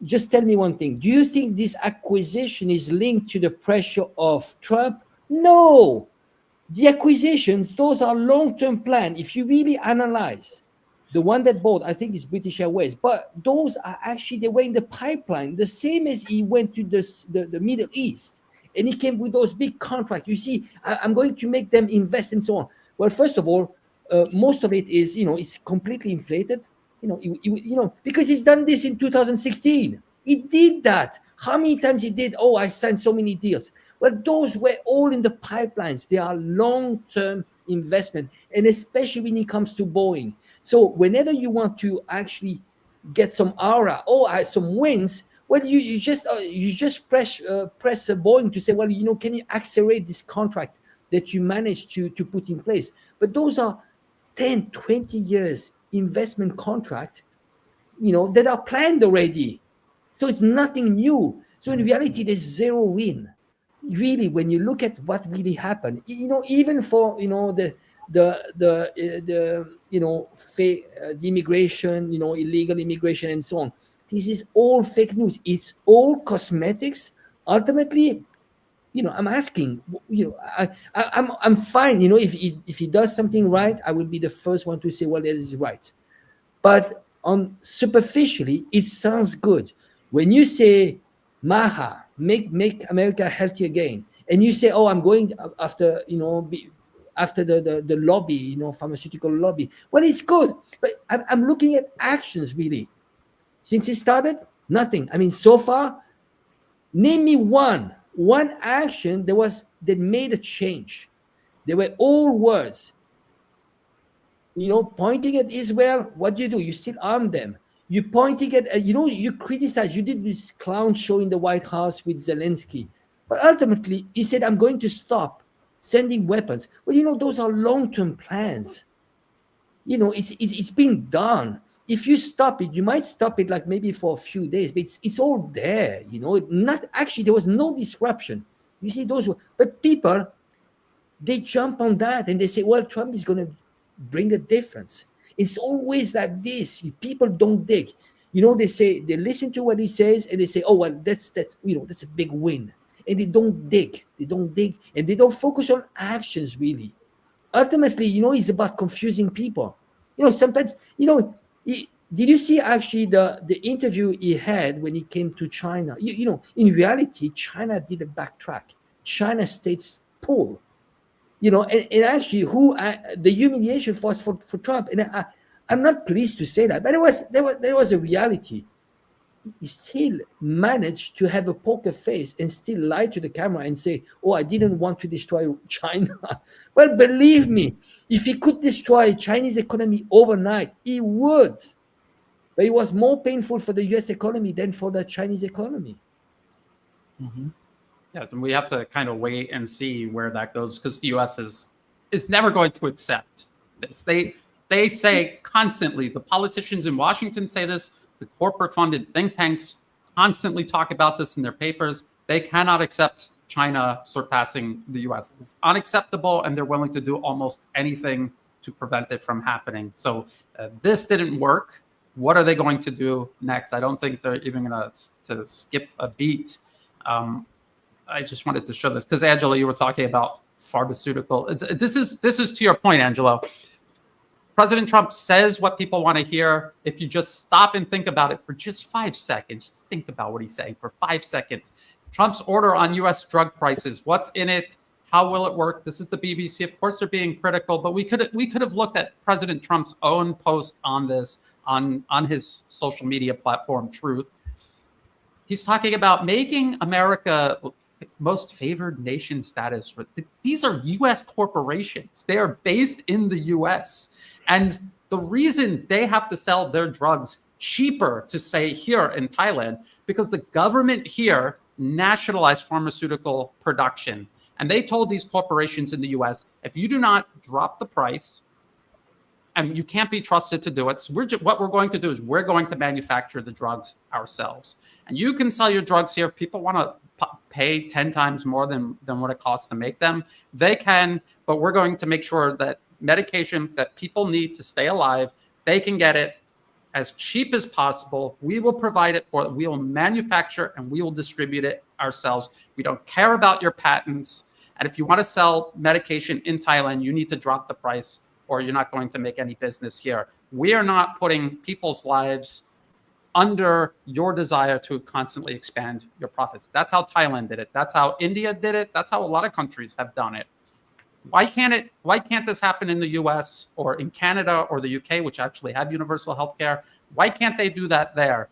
just tell me one thing. Do you think this acquisition is linked to the pressure of Trump? No. The acquisitions, those are long-term plan. If you really analyze the one that bought, I think it's British Airways, but those are actually, they were in the pipeline, the same as he went to the Middle East, and he came with those big contracts. You see, I'm going to make them invest and so on. Well, first of all, most of it is, it's completely inflated, because he's done this in 2016. He did that. How many times he did? Oh, I signed so many deals. Well, those were all in the pipelines. They are long-term investment, and especially when it comes to Boeing. So whenever you want to actually get some aura, some wins, well, you just press Boeing to say, well, can you accelerate this contract that you managed to put in place? But those are 10, 20 years investment contract, that are planned already. So it's nothing new. So in reality, there's zero win. Really, when you look at what really happened, even for the immigration, illegal immigration and so on, this is all fake news. It's all cosmetics. Ultimately, I'm asking, I'm fine. If he does something right, I will be the first one to say, well, that is right. But on superficially, it sounds good. When you say Maha, make America healthy again, and you say, oh, I'm going after, after the lobby, pharmaceutical lobby. Well, it's good, but I'm looking at actions really. Since it started, nothing. I mean, so far, name me one action that made a change. They were all words. Pointing at Israel, what do? You still arm them. You pointing at, you criticize. You did this clown show in the White House with Zelensky. But ultimately, he said, I'm going to stop sending weapons. Well, those are long-term plans. It's been done. If you stop it, you might stop it like maybe for a few days, but it's all there. Not actually, there was no disruption. You see but people, they jump on that and they say, well, Trump is going to bring a difference. It's always like this. People don't dig. They say, they listen to what he says and they say, oh, well, that's a big win. And they don't dig. And they don't focus on actions really. Ultimately, it's about confusing people. Sometimes, did you see actually the interview he had when he came to China? In reality, China did a backtrack. China states pull. And actually, the humiliation was for Trump. And I'm not pleased to say that, but there was a reality. He still managed to have a poker face and still lie to the camera and say, oh, I didn't want to destroy China. Well, believe me, if he could destroy Chinese economy overnight, he would. But it was more painful for the US economy than for the Chinese economy. Mm-hmm. Yeah, and we have to kind of wait and see where that goes, because the US is never going to accept this. They say constantly, the politicians in Washington say this, the corporate-funded think tanks constantly talk about this in their papers. They cannot accept China surpassing the US. It's unacceptable, and they're willing to do almost anything to prevent it from happening. So this didn't work. What are they going to do next? I don't think they're even going to skip a beat. I just wanted to show this because, Angelo, you were talking about pharmaceutical. This is to your point, Angelo. President Trump says what people want to hear. If you just stop and think about it for just 5 seconds, just think about what he's saying for 5 seconds. Trump's order on U.S. drug prices. What's in it? How will it work? This is the BBC. Of course, they're being critical, but we could have looked at President Trump's own post on this on his social media platform, Truth. He's talking about making America most favored nation status. These are U.S. corporations. They are based in the U.S. And the reason they have to sell their drugs cheaper to say here in Thailand, because the government here nationalized pharmaceutical production. And they told these corporations in the US, if you do not drop the price, and you can't be trusted to do it, so what we're going to do is we're going to manufacture the drugs ourselves. And you can sell your drugs here. If people want to pay 10 times more than what it costs to make them, they can, but we're going to make sure that medication that people need to stay alive, they can get it as cheap as possible. We will provide it for them. We will manufacture and we will distribute it ourselves. We don't care about your patents. And if you want to sell medication in Thailand, you need to drop the price or you're not going to make any business here. We are not putting people's lives under your desire to constantly expand your profits. That's how Thailand did it. That's how India did it. That's how a lot of countries have done it. Why can't this happen in the US or in Canada or the UK, which actually have universal health care? Why can't they do that there?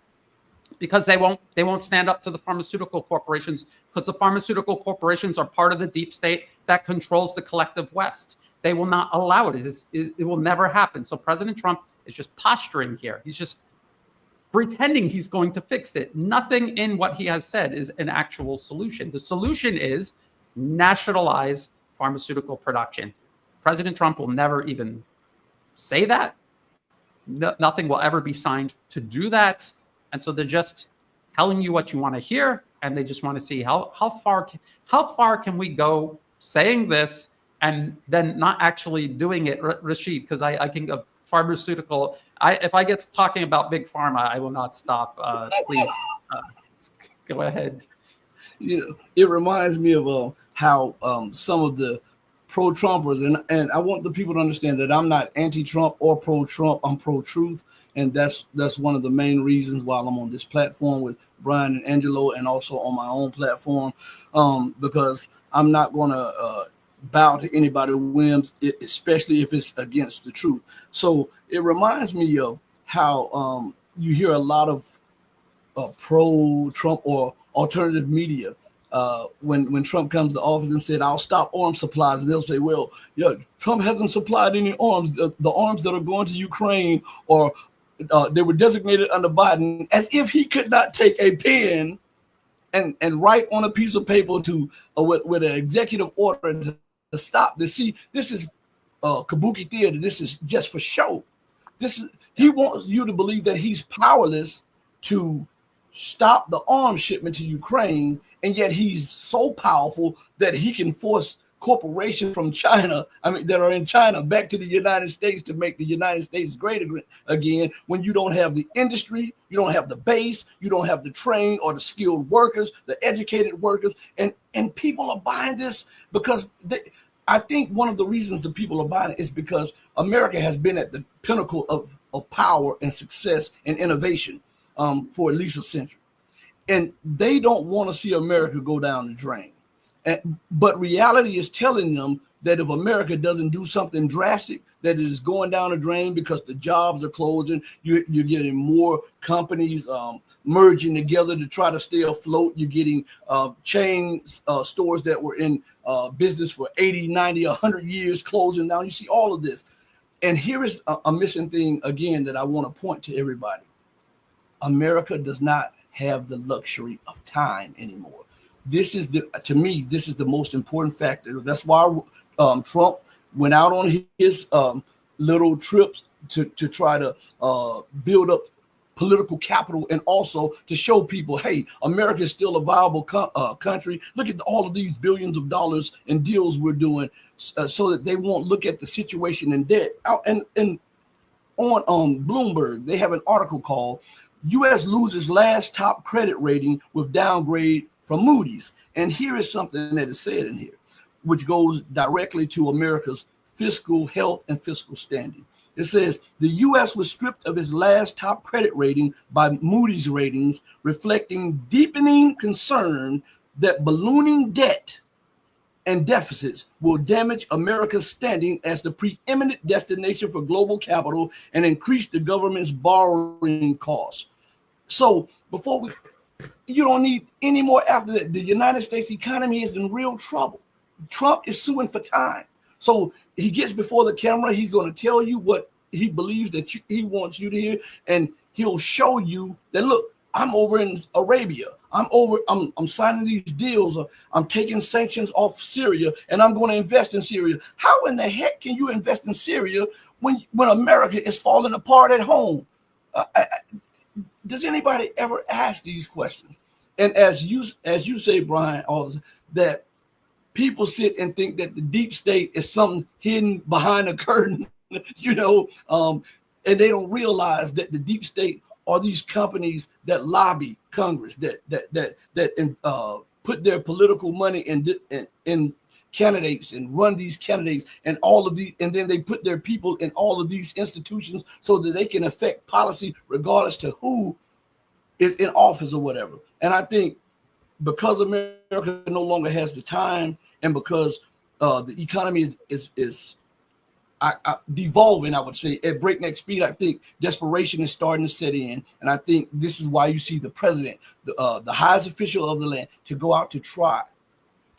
Because they won't stand up to the pharmaceutical corporations, because the pharmaceutical corporations are part of the deep state that controls the collective West. They will not allow it. It will never happen. So President Trump is just posturing here. He's just pretending he's going to fix it. Nothing in what he has said is an actual solution. The solution is nationalize pharmaceutical production. President Trump will never even say that. Nothing will ever be signed to do that. And so they're just telling you what you want to hear, and they just want to see how far can we go saying this and then not actually doing it, Rasheed, because I think of pharmaceutical. If I get talking about big pharma, I will not stop. Please go ahead. It reminds me of how some of the pro-Trumpers, and I want the people to understand that I'm not anti-Trump or pro-Trump. I'm pro-truth, and that's one of the main reasons why I'm on this platform with Brian and Angelo, and also on my own platform, because I'm not going to bow to anybody's whims, especially if it's against the truth. So it reminds me of how you hear a lot of pro-Trump or alternative media when Trump comes to office and said, I'll stop arms supplies. And they'll say, well, yeah, Trump hasn't supplied any arms. The arms that are going to Ukraine, or they were designated under Biden, as if he could not take a pen and write on a piece of paper to with an executive order to stop this. See, this is kabuki theater. This is just for show. He wants you to believe that he's powerless to stop the arms shipment to Ukraine, and yet he's so powerful that he can force corporations from China, that are in China, back to the United States to make the United States great again, when you don't have the industry, you don't have the base, you don't have the trained or the skilled workers, the educated workers, and people are buying this because I think one of the reasons the people are buying it is because America has been at the pinnacle of power and success and innovation for at least a century. And they don't want to see America go down the drain. But reality is telling them that if America doesn't do something drastic, that it is going down the drain because the jobs are closing. You're getting more companies merging together to try to stay afloat. You're getting chain stores that were in business for 80, 90, 100 years closing down. You see all of this. And here is a missing thing, again, that I want to point to everybody. America does not have the luxury of time anymore. To me, this is the most important factor. That's why Trump went out on his little trips to try to build up political capital, and also to show people, hey, America is still a viable country. Look at all of these billions of dollars in deals we're doing, so that they won't look at the situation in debt. And on Bloomberg, they have an article called U.S. loses last top credit rating with downgrade from Moody's. And here is something that is said in here, which goes directly to America's fiscal health and fiscal standing. It says the U.S. was stripped of its last top credit rating by Moody's ratings, reflecting deepening concern that ballooning debt and deficits will damage America's standing as the preeminent destination for global capital and increase the government's borrowing costs. So you don't need any more after that. The United States economy is in real trouble. Trump is suing for time. So he gets before the camera. He's going to tell you what he believes that he wants you to hear. And he'll show you that, look, I'm over in Arabia. I'm signing these deals. I'm taking sanctions off Syria, and I'm going to invest in Syria. How in the heck can you invest in Syria when America is falling apart at home? Does anybody ever ask these questions? And as you say, Brian, that people sit and think that the deep state is something hidden behind a curtain, and they don't realize that the deep state are these companies that lobby Congress, that put their political money in candidates and run these candidates and all of these, and then they put their people in all of these institutions so that they can affect policy regardless to who is in office or whatever. And I think because America no longer has the time, and because the economy is devolving, I would say, at breakneck speed, I think desperation is starting to set in. And I think this is why you see the president, the highest official of the land, to go out to try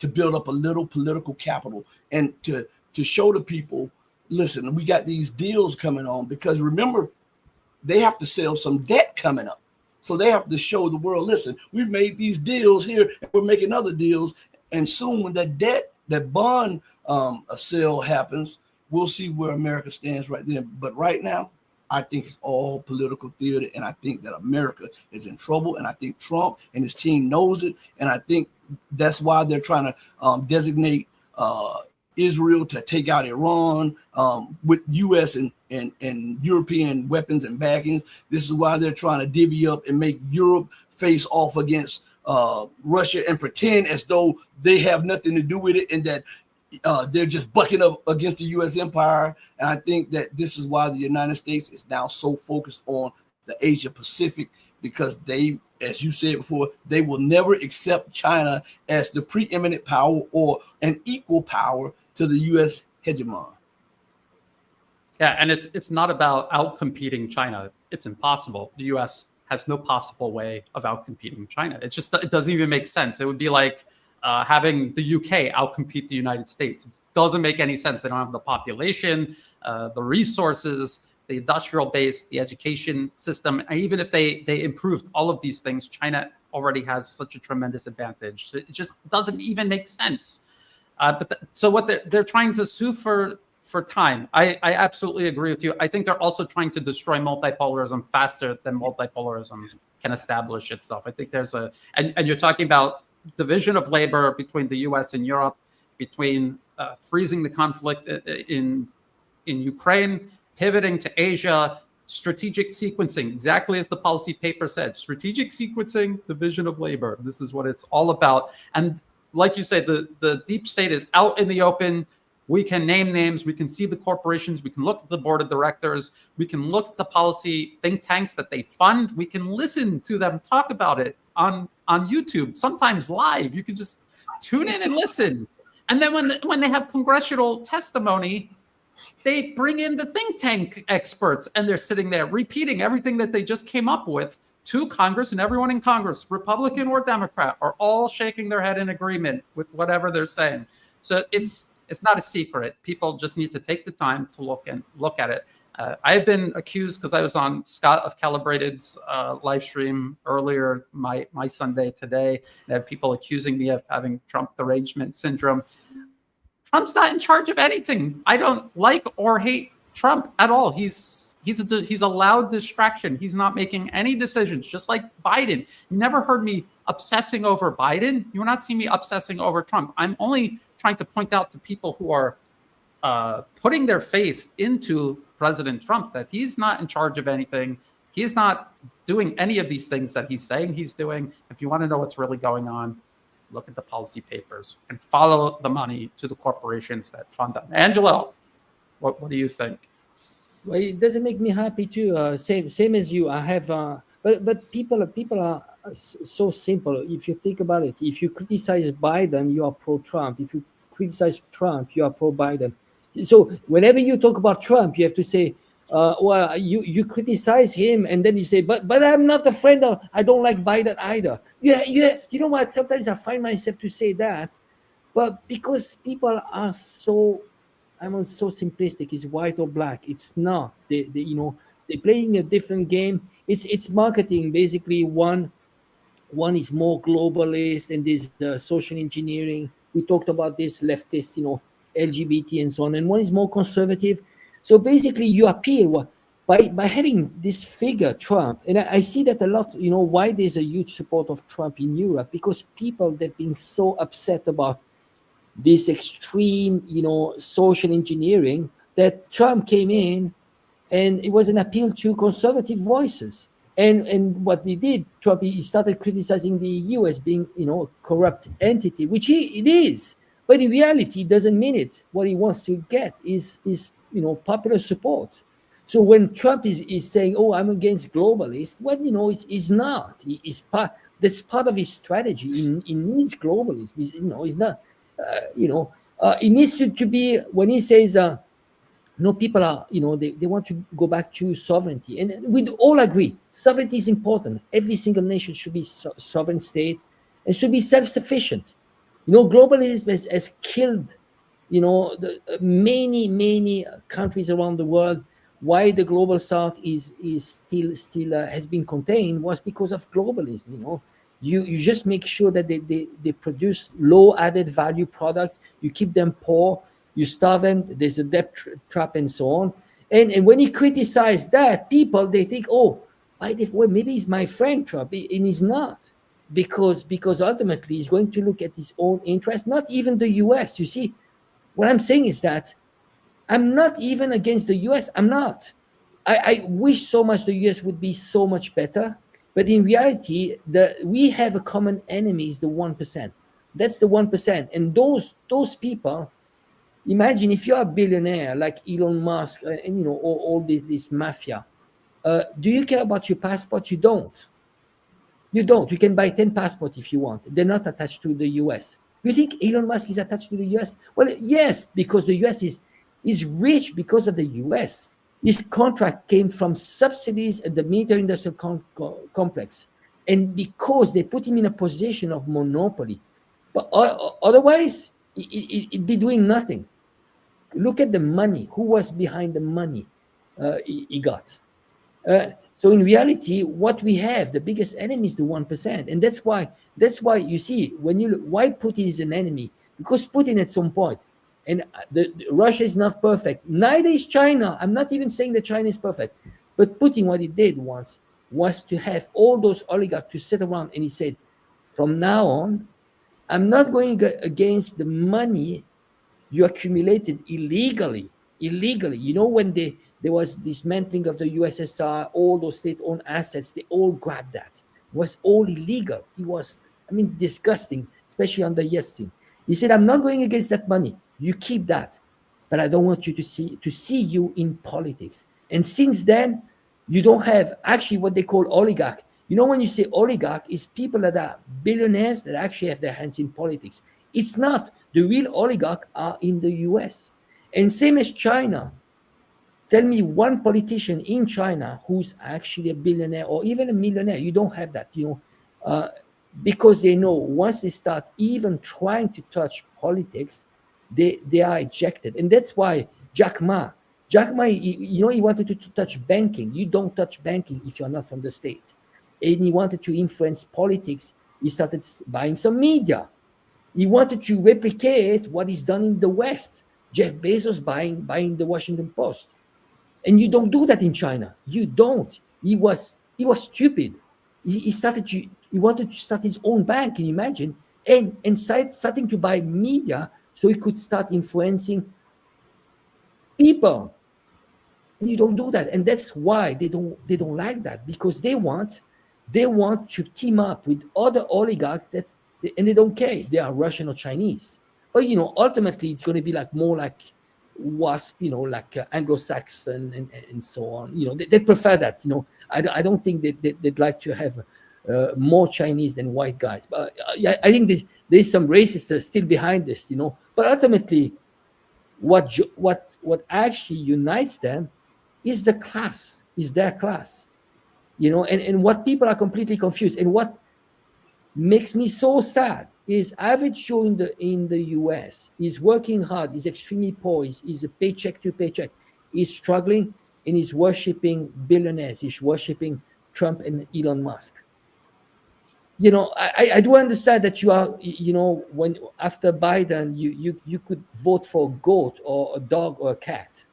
to build up a little political capital and to show the people, listen, we got these deals coming on, because remember, they have to sell some debt coming up. So they have to show the world, listen, we've made these deals here and we're making other deals. And soon when that bond sale happens, we'll see where America stands right then. But right now, I think it's all political theater. And I think that America is in trouble. And I think Trump and his team knows it. And I think that's why they're trying to designate Israel to take out Iran with U.S. and European weapons and backings. This is why they're trying to divvy up and make Europe face off against Russia and pretend as though they have nothing to do with it and that they're just bucking up against the U.S. empire. And I think that this is why the United States is now so focused on the Asia Pacific, because they, as you said before, they will never accept China as the preeminent power or an equal power to the U.S. hegemon. Yeah, and it's not about outcompeting China. It's impossible. The U.S. has no possible way of outcompeting China. It doesn't even make sense. It would be like having the UK outcompete the United States. It doesn't make any sense. They don't have the population, the resources, the industrial base, the education system. And even if they improved all of these things, China already has such a tremendous advantage. It just doesn't even make sense. So what they're trying to sue for time. I absolutely agree with you. I think they're also trying to destroy multipolarism faster than multipolarism can establish itself. I think there's and you're talking about division of labor between the US and Europe, between freezing the conflict in Ukraine, pivoting to Asia, strategic sequencing, exactly as the policy paper said, strategic sequencing, division of labor. This is what it's all about. And like you say, the deep state is out in the open. We can name names. We can see the corporations. We can look at the board of directors. We can look at the policy think tanks that they fund. We can listen to them talk about it on YouTube, sometimes live. You can just tune in and listen. And then when they have congressional testimony, they bring in the think tank experts, and they're sitting there repeating everything that they just came up with to Congress, and everyone in Congress, Republican or Democrat, are all shaking their head in agreement with whatever they're saying. So it's not a secret. People just need to take the time to look at it. I've been accused, because I was on Scott of Calibrated's live stream earlier, my Sunday today, and I had people accusing me of having Trump derangement syndrome. Trump's not in charge of anything. I don't like or hate Trump at all. He's a loud distraction. He's not making any decisions, just like Biden. You never heard me obsessing over Biden. You will not see me obsessing over Trump. I'm only trying to point out to people who are putting their faith into President Trump that he's not in charge of anything. He's not doing any of these things that he's saying he's doing. If you want to know what's really going on, look at the policy papers and follow the money to the corporations that fund them. Angelo, what do you think? Well, it doesn't make me happy too. Same as you. I have, but people are so simple. If you think about it, if you criticize Biden, you are pro-Trump. If you criticize Trump, you are pro-Biden. So whenever you talk about Trump, you have to say, well, you criticize him, and then you say, but I'm not a friend of, I don't like Biden either. Yeah, you know what? Sometimes I find myself to say that, but because people are so simplistic. It's white or black. It's not. They're playing a different game. It's marketing. Basically, one is more globalist, and there's social engineering. We talked about this, leftist, LGBT and so on. And one is more conservative. So basically, you appeal by having this figure, Trump. And I see that a lot, why there's a huge support of Trump in Europe, because people, they've been so upset about this extreme, social engineering, that Trump came in, and it was an appeal to conservative voices. And what he did, Trump, he started criticizing the EU as being, a corrupt entity, which it is. But in reality, it doesn't mean it. What he wants to get is popular support. So when Trump is saying, "Oh, I'm against globalists," well, he's not. That's part of his strategy. He needs globalists. He's not. It needs to be, when he says, no, people are, they want to go back to sovereignty. And we all agree, sovereignty is important. Every single nation should be sovereign state and should be self-sufficient. Globalism has killed, many countries around the world. Why the global south is still has been contained was because of globalism. You just make sure that they produce low added value product. You keep them poor. You starve them. There's a debt trap and so on. And when he criticized that, people, they think, oh, maybe he's my friend, Trump. And he's not, because ultimately he's going to look at his own interest, not even the US. You see, what I'm saying is that I'm not even against the US. I'm not. I wish so much the US would be so much better. But in reality, we have a common enemy is the 1%. That's the 1%. And those people, imagine if you're a billionaire like Elon Musk and all this mafia, do you care about your passport? You don't. You don't. You can buy 10 passports if you want. They're not attached to the US. You think Elon Musk is attached to the US? Well, yes, because the US is rich because of the US. His contract came from subsidies at the military industrial complex. And because they put him in a position of monopoly. But otherwise, he'd be doing nothing. Look at the money. Who was behind the money he got? So in reality, what we have, the biggest enemy is the 1%, and that's why you see when you look, why Putin is an enemy, because Putin at some point, and Russia is not perfect, neither is China. I'm not even saying that China is perfect, but Putin, what he did once was to have all those oligarchs to sit around, and he said, from now on, I'm not going against the money you accumulated illegally. When there was dismantling of the USSR, all those state-owned assets, they all grabbed that. It was all illegal. It was, disgusting, especially under Yeltsin. He said, I'm not going against that money. You keep that. But I don't want you to see you in politics. And since then, you don't have actually what they call oligarch. When you say oligarch, it's people that are billionaires that actually have their hands in politics. It's not. The real oligarch are in the US. And same as China. Tell me one politician in China who's actually a billionaire or even a millionaire. You don't have that, because they know once they start even trying to touch politics, they are ejected. And that's why Jack Ma, he wanted to touch banking. You don't touch banking if you're not from the state. And he wanted to influence politics. He started buying some media. He wanted to replicate what is done in the West. Jeff Bezos buying the Washington Post. And you don't do that in China. You don't. He was stupid. He wanted to start his own bank, can you imagine? And starting to buy media so he could start influencing people. And you don't do that. And that's why they don't like that, because they want to team up with other oligarchs and they don't care if they are Russian or Chinese. But ultimately it's going to be more like WASP, like Anglo-Saxon and so on. They prefer that. I don't think they'd like to have more Chinese than white guys. But I think there's some racists still behind this. But ultimately, what actually unites them is the class, is their class. And what people are completely confused, and what makes me so sad is average Joe in the US is working hard, is extremely poor, is a paycheck to paycheck, is struggling, and is worshiping billionaires, is worshiping Trump and Elon Musk. I do understand that you are, when after Biden, you could vote for a goat or a dog or a cat,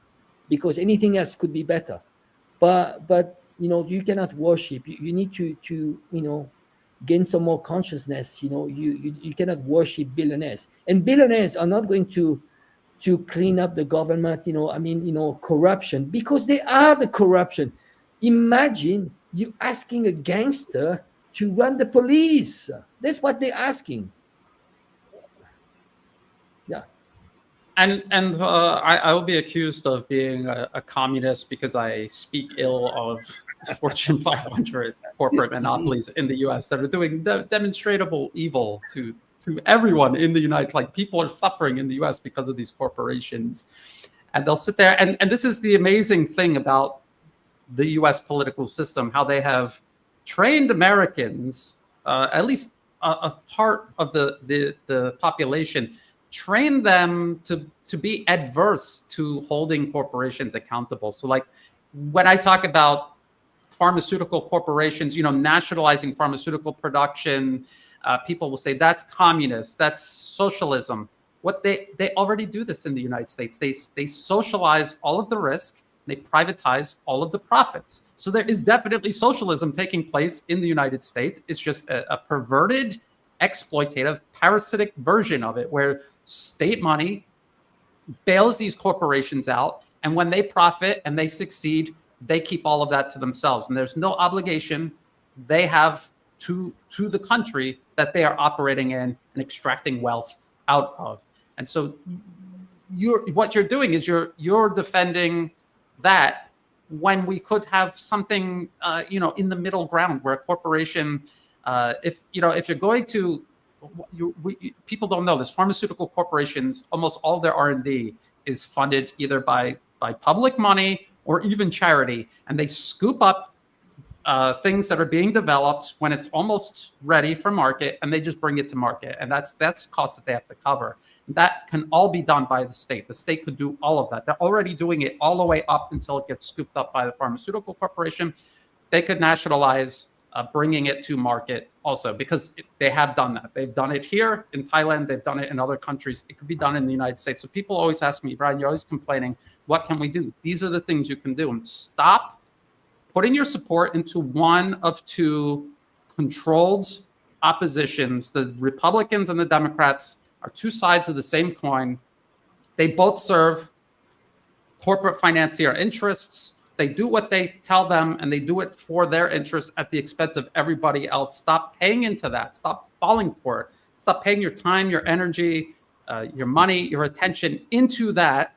because anything else could be better. But you cannot worship. You need to gain some more consciousness. You cannot worship billionaires, and billionaires are not going to clean up the government. Corruption, because they are the corruption. Imagine you asking a gangster to run the police. That's what they're asking. Yeah. And I will be accused of being a communist because I speak ill of Fortune 500 corporate monopolies in the U.S. that are doing demonstrable evil to everyone in the United States. Like, people are suffering in the U.S. because of these corporations, and they'll sit there. And this is the amazing thing about the U.S. political system: how they have trained Americans, at least a part of the population, train them to be adverse to holding corporations accountable. So, like, when I talk about pharmaceutical corporations, nationalizing pharmaceutical production, people will say that's communist, that's socialism. What they already do this in the United States. They socialize all of the risk, they privatize all of the profits. So there is definitely socialism taking place in the United States. It's just a perverted, exploitative, parasitic version of it, where state money bails these corporations out, and when they profit and they succeed, they keep all of that to themselves, and there's no obligation, they have to the country that they are operating in and extracting wealth out of. And so what you're doing is you're defending that, when we could have something in the middle ground, where a corporation, if you're going to, people don't know this, pharmaceutical corporations, almost all their R&D is funded either by public money or even charity, and they scoop up things that are being developed when it's almost ready for market, and they just bring it to market, and that's costs that they have to cover. That can all be done by the state. The state could do all of that. They're already doing it all the way up until it gets scooped up by the pharmaceutical corporation. They could nationalize bringing it to market also, because they have done that. They've done it here in Thailand. They've done it in other countries. It could be done in the United States. So people always ask me, Brian, you're always complaining, what can we do? These are the things you can do. And stop putting your support into one of two controlled oppositions. The Republicans and the Democrats are two sides of the same coin. They both serve corporate financier interests. They do what they tell them, and they do it for their interests at the expense of everybody else. Stop paying into that. Stop falling for it. Stop paying your time, your energy, your money, your attention into that,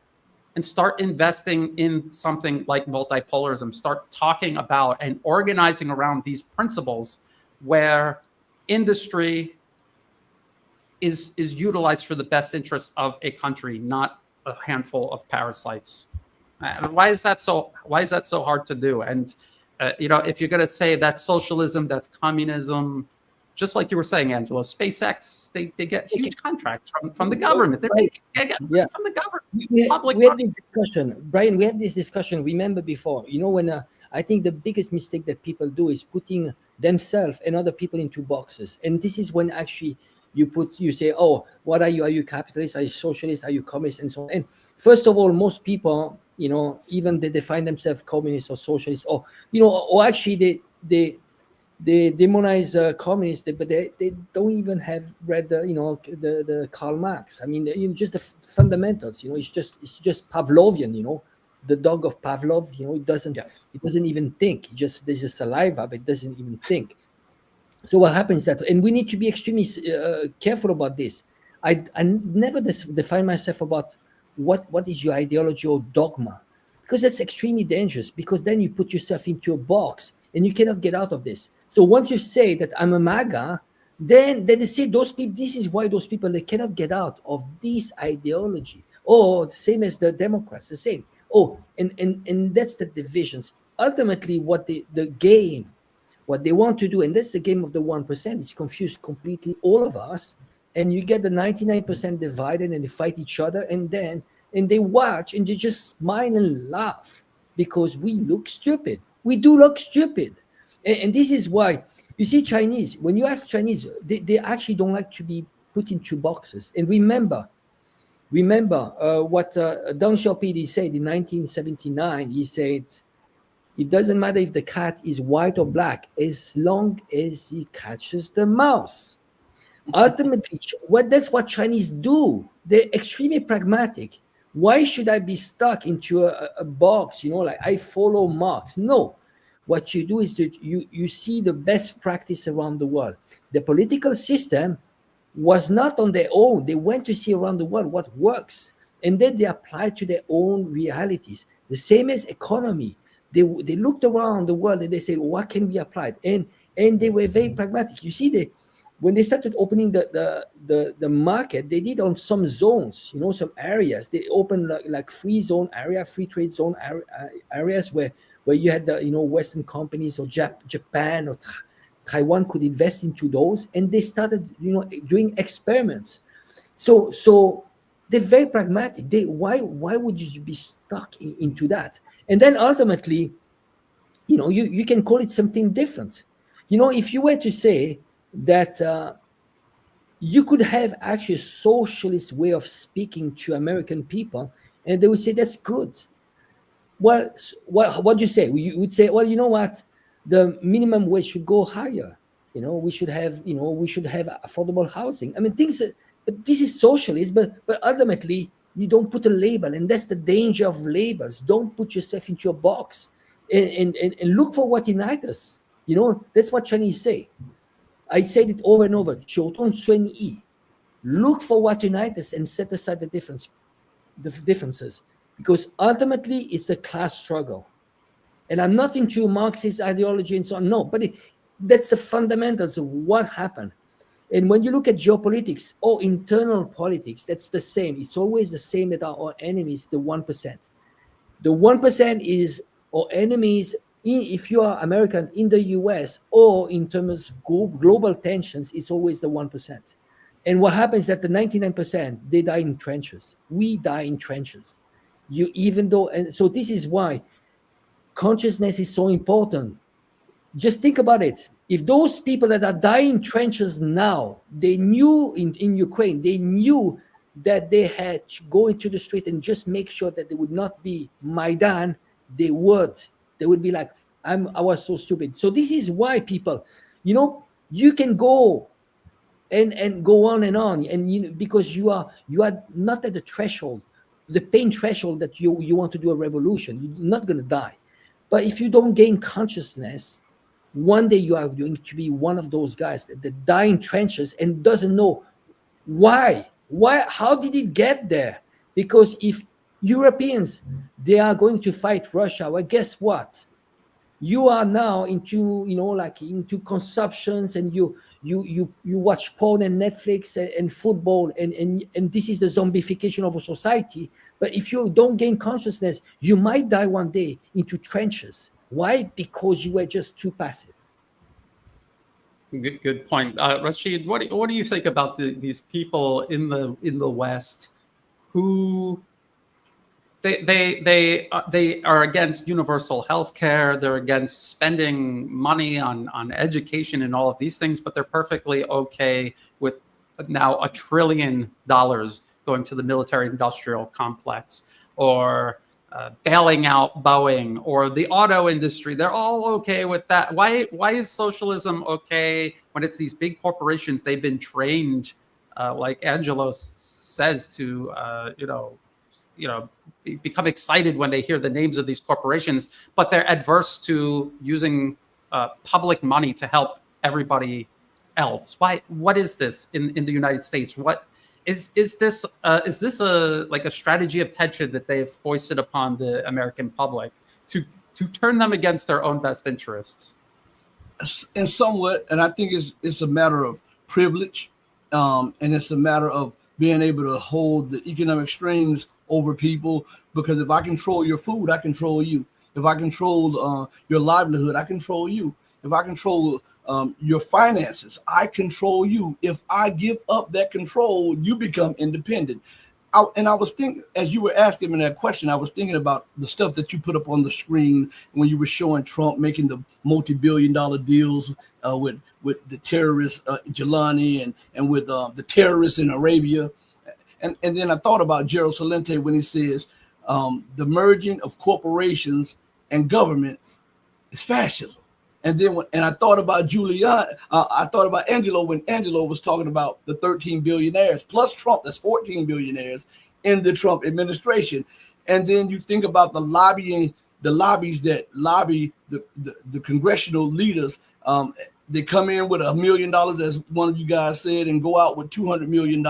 and start investing in something like multipolarism. Start talking about and organizing around these principles, where industry is utilized for the best interest of a country, not a handful of parasites. And why is that so hard to do? And if you're going to say that's socialism, that's communism, just like you were saying, Angelo, SpaceX, they get huge contracts from the government. They get money from the government. We had this discussion, Brian. We had this discussion. Remember before, when I think the biggest mistake that people do is putting themselves and other people into boxes. And this is when actually you say, oh, what are you? Are you capitalist? Are you socialist? Are you communist? And so on. And first of all, most people, even they define themselves communist or socialist, or actually they demonize communists, but they don't even have read the Karl Marx. I mean, just the fundamentals. It's just Pavlovian. The dog of Pavlov. It doesn't even think. There's a saliva, but it doesn't even think. So what happens that, and we need to be extremely careful about this. I never define myself about what is your ideology or dogma, because that's extremely dangerous, because then you put yourself into a box and you cannot get out of this. So once you say that I'm a MAGA, then they say those people, this is why those people, they cannot get out of this ideology. Or the same as the Democrats, the same. Oh, and that's the divisions. Ultimately, what the game, what they want to do, and that's the game of the 1%, is confuse completely all of us, and you get the 99% divided, and they fight each other, and they watch, and they just smile and laugh because we look stupid. We do look stupid. And this is why, you see, Chinese, when you ask Chinese, they actually don't like to be put into boxes. And remember what Deng Xiaoping said in 1979. He said, it doesn't matter if the cat is white or black, as long as he catches the mouse. Ultimately, that's what Chinese do. They're extremely pragmatic. Why should I be stuck into a box, like I follow Marx? No. What you do is that you see the best practice around the world. The political system was not on their own. They went to see around the world what works, and then they applied to their own realities. The same as economy. They looked around the world and they said, what can we apply? And they were very pragmatic. You see, when they started opening the market, they did on some zones, some areas. They opened like free trade zone areas where you had the Western companies or Japan or Taiwan could invest into those, and they started doing experiments. So they're very pragmatic. Why would you be stuck into that? And then ultimately, you can call it something different. If you were to say that you could have actually a socialist way of speaking to American people, and they would say that's good. Well, what do you say? You would say, well, you know what? The minimum wage should go higher. We should have affordable housing. I mean, but this is socialist, but ultimately you don't put a label, and that's the danger of labels. Don't put yourself into a box, and look for what unites us. You know, that's what Chinese say. I said it over and over. 九洞尊义. Look for what unites us and set aside the differences, because ultimately it's a class struggle. And I'm not into Marxist ideology and so on. No, but that's the fundamentals of what happened. And when you look at geopolitics or internal politics, that's the same. It's always the same that our enemies, the 1%. The 1% is our enemies, if you are American in the US or in terms of global tensions, it's always the 1%. And what happens is that the 99%, they die in trenches. We die in trenches. And so this is why consciousness is so important. Just think about it. If those people that are dying in trenches now, they knew in Ukraine, they knew that they had to go into the street and just make sure that there would not be Maidan, they would be like, I was so stupid. So this is why people, you can go and go on, and because you are not at the threshold, the pain threshold that you want to do a revolution. You're not going to die. But if you don't gain consciousness, one day you are going to be one of those guys that die in trenches and doesn't know why, how did it get there? Because if Europeans, they are going to fight Russia, well, guess what? You are now into, into consumptions, and you watch porn and Netflix and football, and this is the zombification of a society. But if you don't gain consciousness, you might die one day into trenches. Why? Because you were just too passive. Good point, Rasheed. What do you think about these people in the West who they are against universal health care? They're against spending money on education and all of these things, but they're perfectly okay with now $1 trillion going to the military-industrial complex, or bailing out Boeing, or the auto industry. They're all okay with that. Why is socialism okay when it's these big corporations? They've been trained, like Angelo says, to become excited when they hear the names of these corporations, but they're adverse to using public money to help everybody else. Why? What is this in the United States? What is this a strategy of tension that they've foisted upon the American public to turn them against their own best interests? And somewhat, and I think it's a matter of privilege, and it's a matter of being able to hold the economic strings over people. Because if I control your food, I control you. If I control your livelihood, I control you. If I control your finances, I control you. If I give up that control, you become independent. I was thinking, as you were asking me that question, I was thinking about the stuff that you put up on the screen when you were showing Trump making the multi-billion-dollar deals with the terrorist Giuliano and with the terrorists in Arabia. And then I thought about Gerald Celente when he says the merging of corporations and governments is fascism. And then I thought about Giuliano. I thought about Angelo when Angelo was talking about the 13 billionaires plus Trump. That's 14 billionaires in the Trump administration. And then you think about the lobbies that lobby the congressional leaders. They come in with $1 million, as one of you guys said, and go out with $200 million.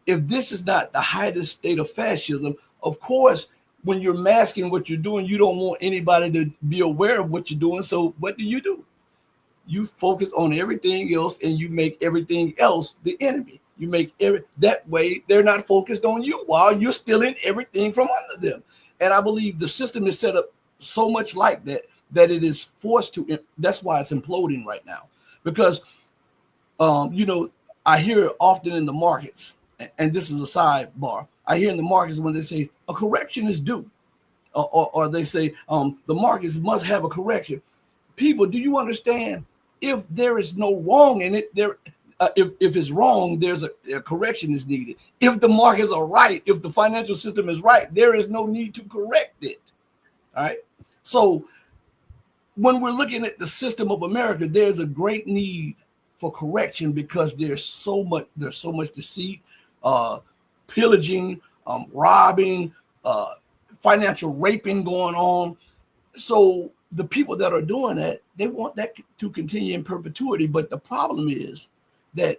If this is not the highest state of fascism, of course, when you're masking what you're doing, you don't want anybody to be aware of what you're doing. So what do? You focus on everything else, and you make everything else the enemy. You make that way they're not focused on you while you're stealing everything from under them. And I believe the system is set up so much like that it is forced to. That's why it's imploding right now. Because, I hear often in the markets, and this is a sidebar, I hear in the markets when they say a correction is due, or they say the markets must have a correction. People, do you understand? If there is no wrong in it, if it's wrong, there's a correction is needed. If the markets are right, if the financial system is right, there is no need to correct it. All right. So when we're looking at the system of America, there's a great need for correction because there's so much deceit, pillaging, robbing, financial raping going on. So the people that are doing that they want that to continue in perpetuity. But the problem is that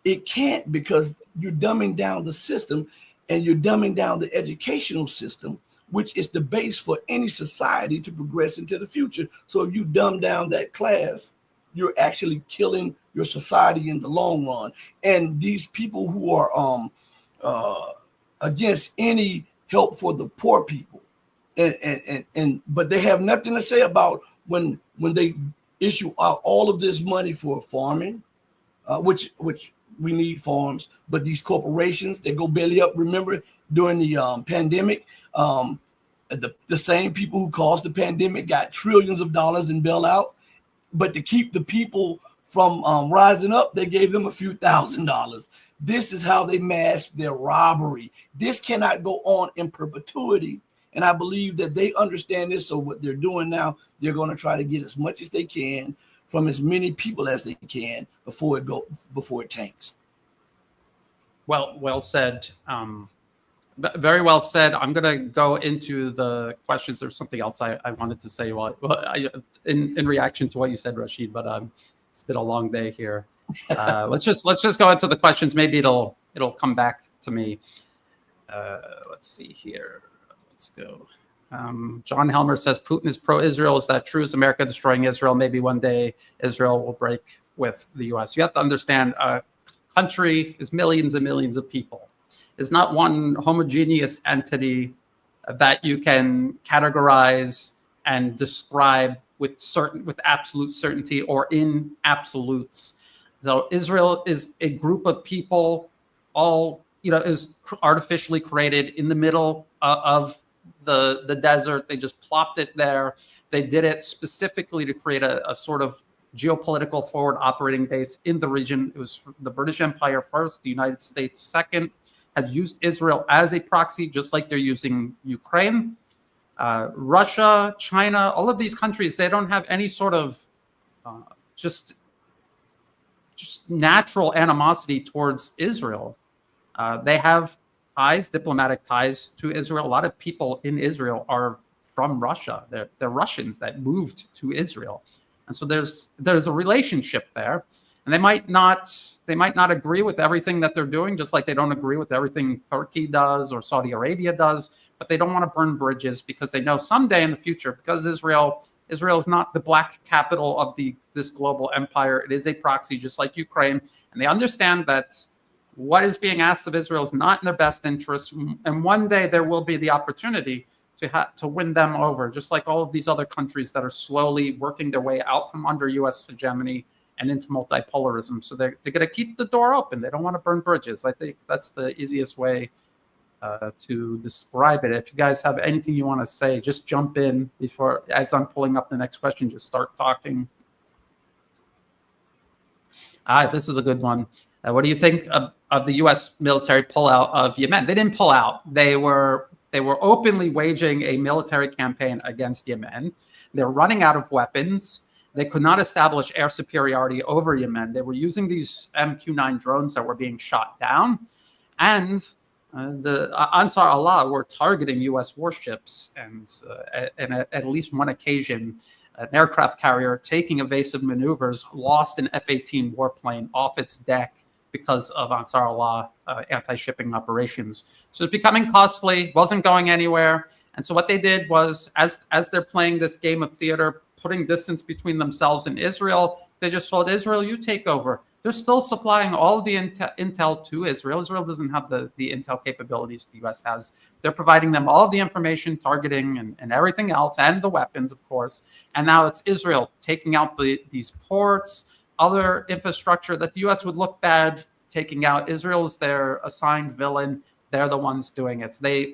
it can't, because you're dumbing down the system, and you're dumbing down the educational system, which is the base for any society to progress into the future. So if you dumb down that class, you're actually killing your society in the long run. And these people who are against any help for the poor people, but they have nothing to say about when they issue out all of this money for farming, which we need farms, but these corporations, they go belly up. Remember during the pandemic, the same people who caused the pandemic got trillions of dollars in bailout, but to keep the people from rising up, they gave them a few $1,000s. This is how they mask their robbery. This cannot go on in perpetuity. And I believe that they understand this. So what they're doing now, they're going to try to get as much as they can from as many people as they can before it tanks. Well said. Very well said. I'm going to go into the questions. There's something else I wanted to say in reaction to what you said, Rasheed, but it's been a long day here. Let's just go into the questions. Maybe it'll come back to me. Let's see here. Let's go. John Helmer says Putin is pro-Israel. Is that true? Is America destroying Israel? Maybe one day Israel will break with the U.S. You have to understand, a country is millions and millions of people. It's not one homogeneous entity that you can categorize and describe with absolute certainty or in absolutes. So Israel is a group of people, all is artificially created in the middle of the desert. They just plopped it there. They did it specifically to create a sort of geopolitical forward operating base in the region. It was the British Empire first, the United States second, has used Israel as a proxy, just like they're using Ukraine. Russia, China, all of these countries, they don't have any sort of just natural animosity towards Israel. They have ties, diplomatic ties to Israel. A lot of people in Israel are from Russia. They're Russians that moved to Israel. And so there's a relationship there. And they might not agree with everything that they're doing, just like they don't agree with everything Turkey does or Saudi Arabia does, but they don't want to burn bridges because they know someday in the future, because Israel is not the black capital of this global empire. It is a proxy, just like Ukraine. And they understand that what is being asked of Israel is not in their best interest. And one day there will be the opportunity to win them over, just like all of these other countries that are slowly working their way out from under U.S. hegemony and into multipolarism. So they're going to keep the door open. They don't want to burn bridges. I think that's the easiest way to describe it. If you guys have anything you want to say, just jump in as I'm pulling up the next question, just start talking. This is a good one. What do you think of the U.S. military pullout of Yemen? They didn't pull out. They were openly waging a military campaign against Yemen. They're running out of weapons. They could not establish air superiority over Yemen. They were using these MQ-9 drones that were being shot down. And the Ansar Allah were targeting U.S. warships. And at least one occasion, an aircraft carrier taking evasive maneuvers lost an F-18 warplane off its deck because of Ansar Allah anti-shipping operations. So it's becoming costly, wasn't going anywhere. And so what they did was, as they're playing this game of theater, putting distance between themselves and Israel, they just told Israel, you take over. They're still supplying all of the intel to Israel. Israel doesn't have the intel capabilities the U.S. has. They're providing them all of the information, targeting and everything else, and the weapons, of course. And now it's Israel taking out these ports, other infrastructure that the U.S. would look bad taking out. Israel's their assigned villain. They're the ones doing it. So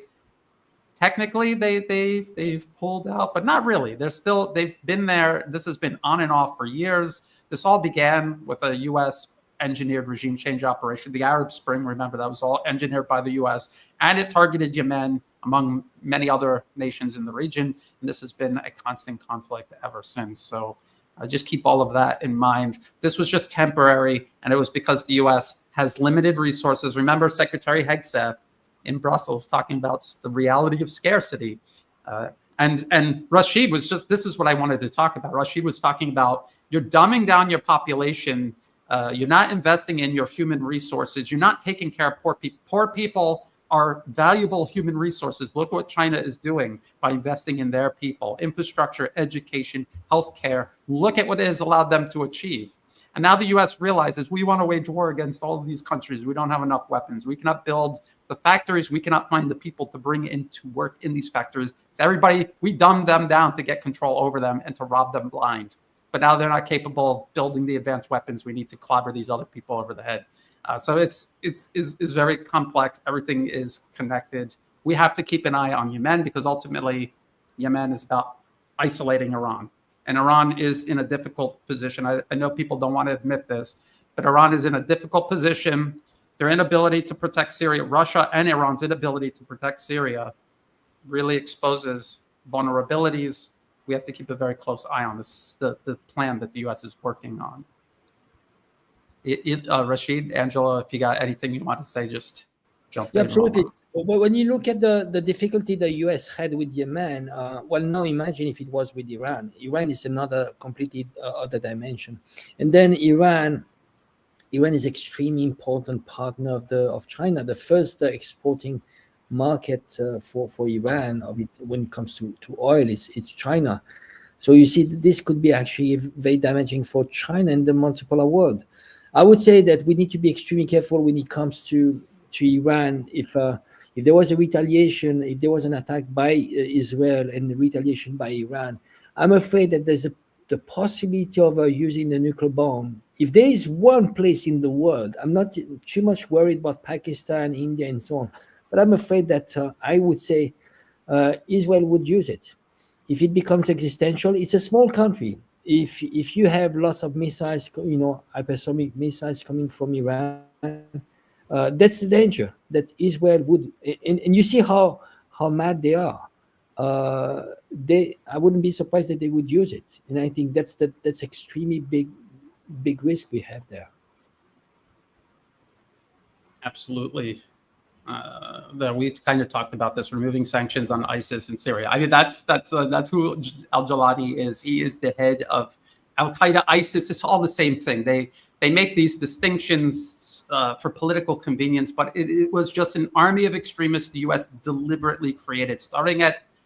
technically they've pulled out, but not really. They've been there. This has been on and off for years. This all began with a U.S. engineered regime change operation. The Arab Spring, remember, that was all engineered by the U.S. and it targeted Yemen among many other nations in the region. And this has been a constant conflict ever since. So just keep all of that in mind. This was just temporary, and it was because the U.S. has limited resources. Remember Secretary Hegseth in Brussels talking about the reality of scarcity. And Rasheed was this is what I wanted to talk about. Rasheed was talking about you're dumbing down your population. You're not investing in your human resources. You're not taking care of poor people. Poor people are valuable human resources. Look what China is doing by investing in their people, infrastructure, education, healthcare. Look at what it has allowed them to achieve. And now the U.S. realizes we want to wage war against all of these countries. We don't have enough weapons. We cannot build the factories. We cannot find the people to bring in to work in these factories. Everybody, we dumbed them down to get control over them and to rob them blind. But now they're not capable of building the advanced weapons. We need to clobber these other people over the head. So it's very complex. Everything is connected. We have to keep an eye on Yemen because ultimately Yemen is about isolating Iran. And Iran is in a difficult position. I know people don't want to admit this, but Iran is in a difficult position. Their inability to protect Syria, Russia and Iran's inability to protect Syria really exposes vulnerabilities. We have to keep a very close eye on this, the plan that the U.S. is working on. Rasheed, Angelo, if you got anything you want to say, just jump in. Absolutely. But when you look at the difficulty the US had with Yemen, well, now imagine if it was with Iran. Iran is another completely other dimension. And then Iran is extremely important partner of China, the first exporting market for Iran when it comes to oil it's China. So you see, this could be actually very damaging for China and the multipolar world. I would say that we need to be extremely careful when it comes to Iran. If there was a retaliation, if there was an attack by Israel and the retaliation by Iran, I'm afraid that there's the possibility of using the nuclear bomb. If there is one place in the world, I'm not too much worried about Pakistan, India, and so on, but I'm afraid that I would say Israel would use it. If it becomes existential, it's a small country. If you have lots of missiles, hypersonic missiles coming from Iran, that's the danger that Israel would. And you see how mad they are. I wouldn't be surprised that they would use it. And I think that's extremely big risk we have there. Absolutely. That we kind of talked about this, removing sanctions on ISIS in Syria. I mean, that's who al-Jawadi is. He is the head of Al-Qaeda, ISIS. It's all the same thing. They make these distinctions for political convenience, but it was just an army of extremists the U.S. deliberately created, starting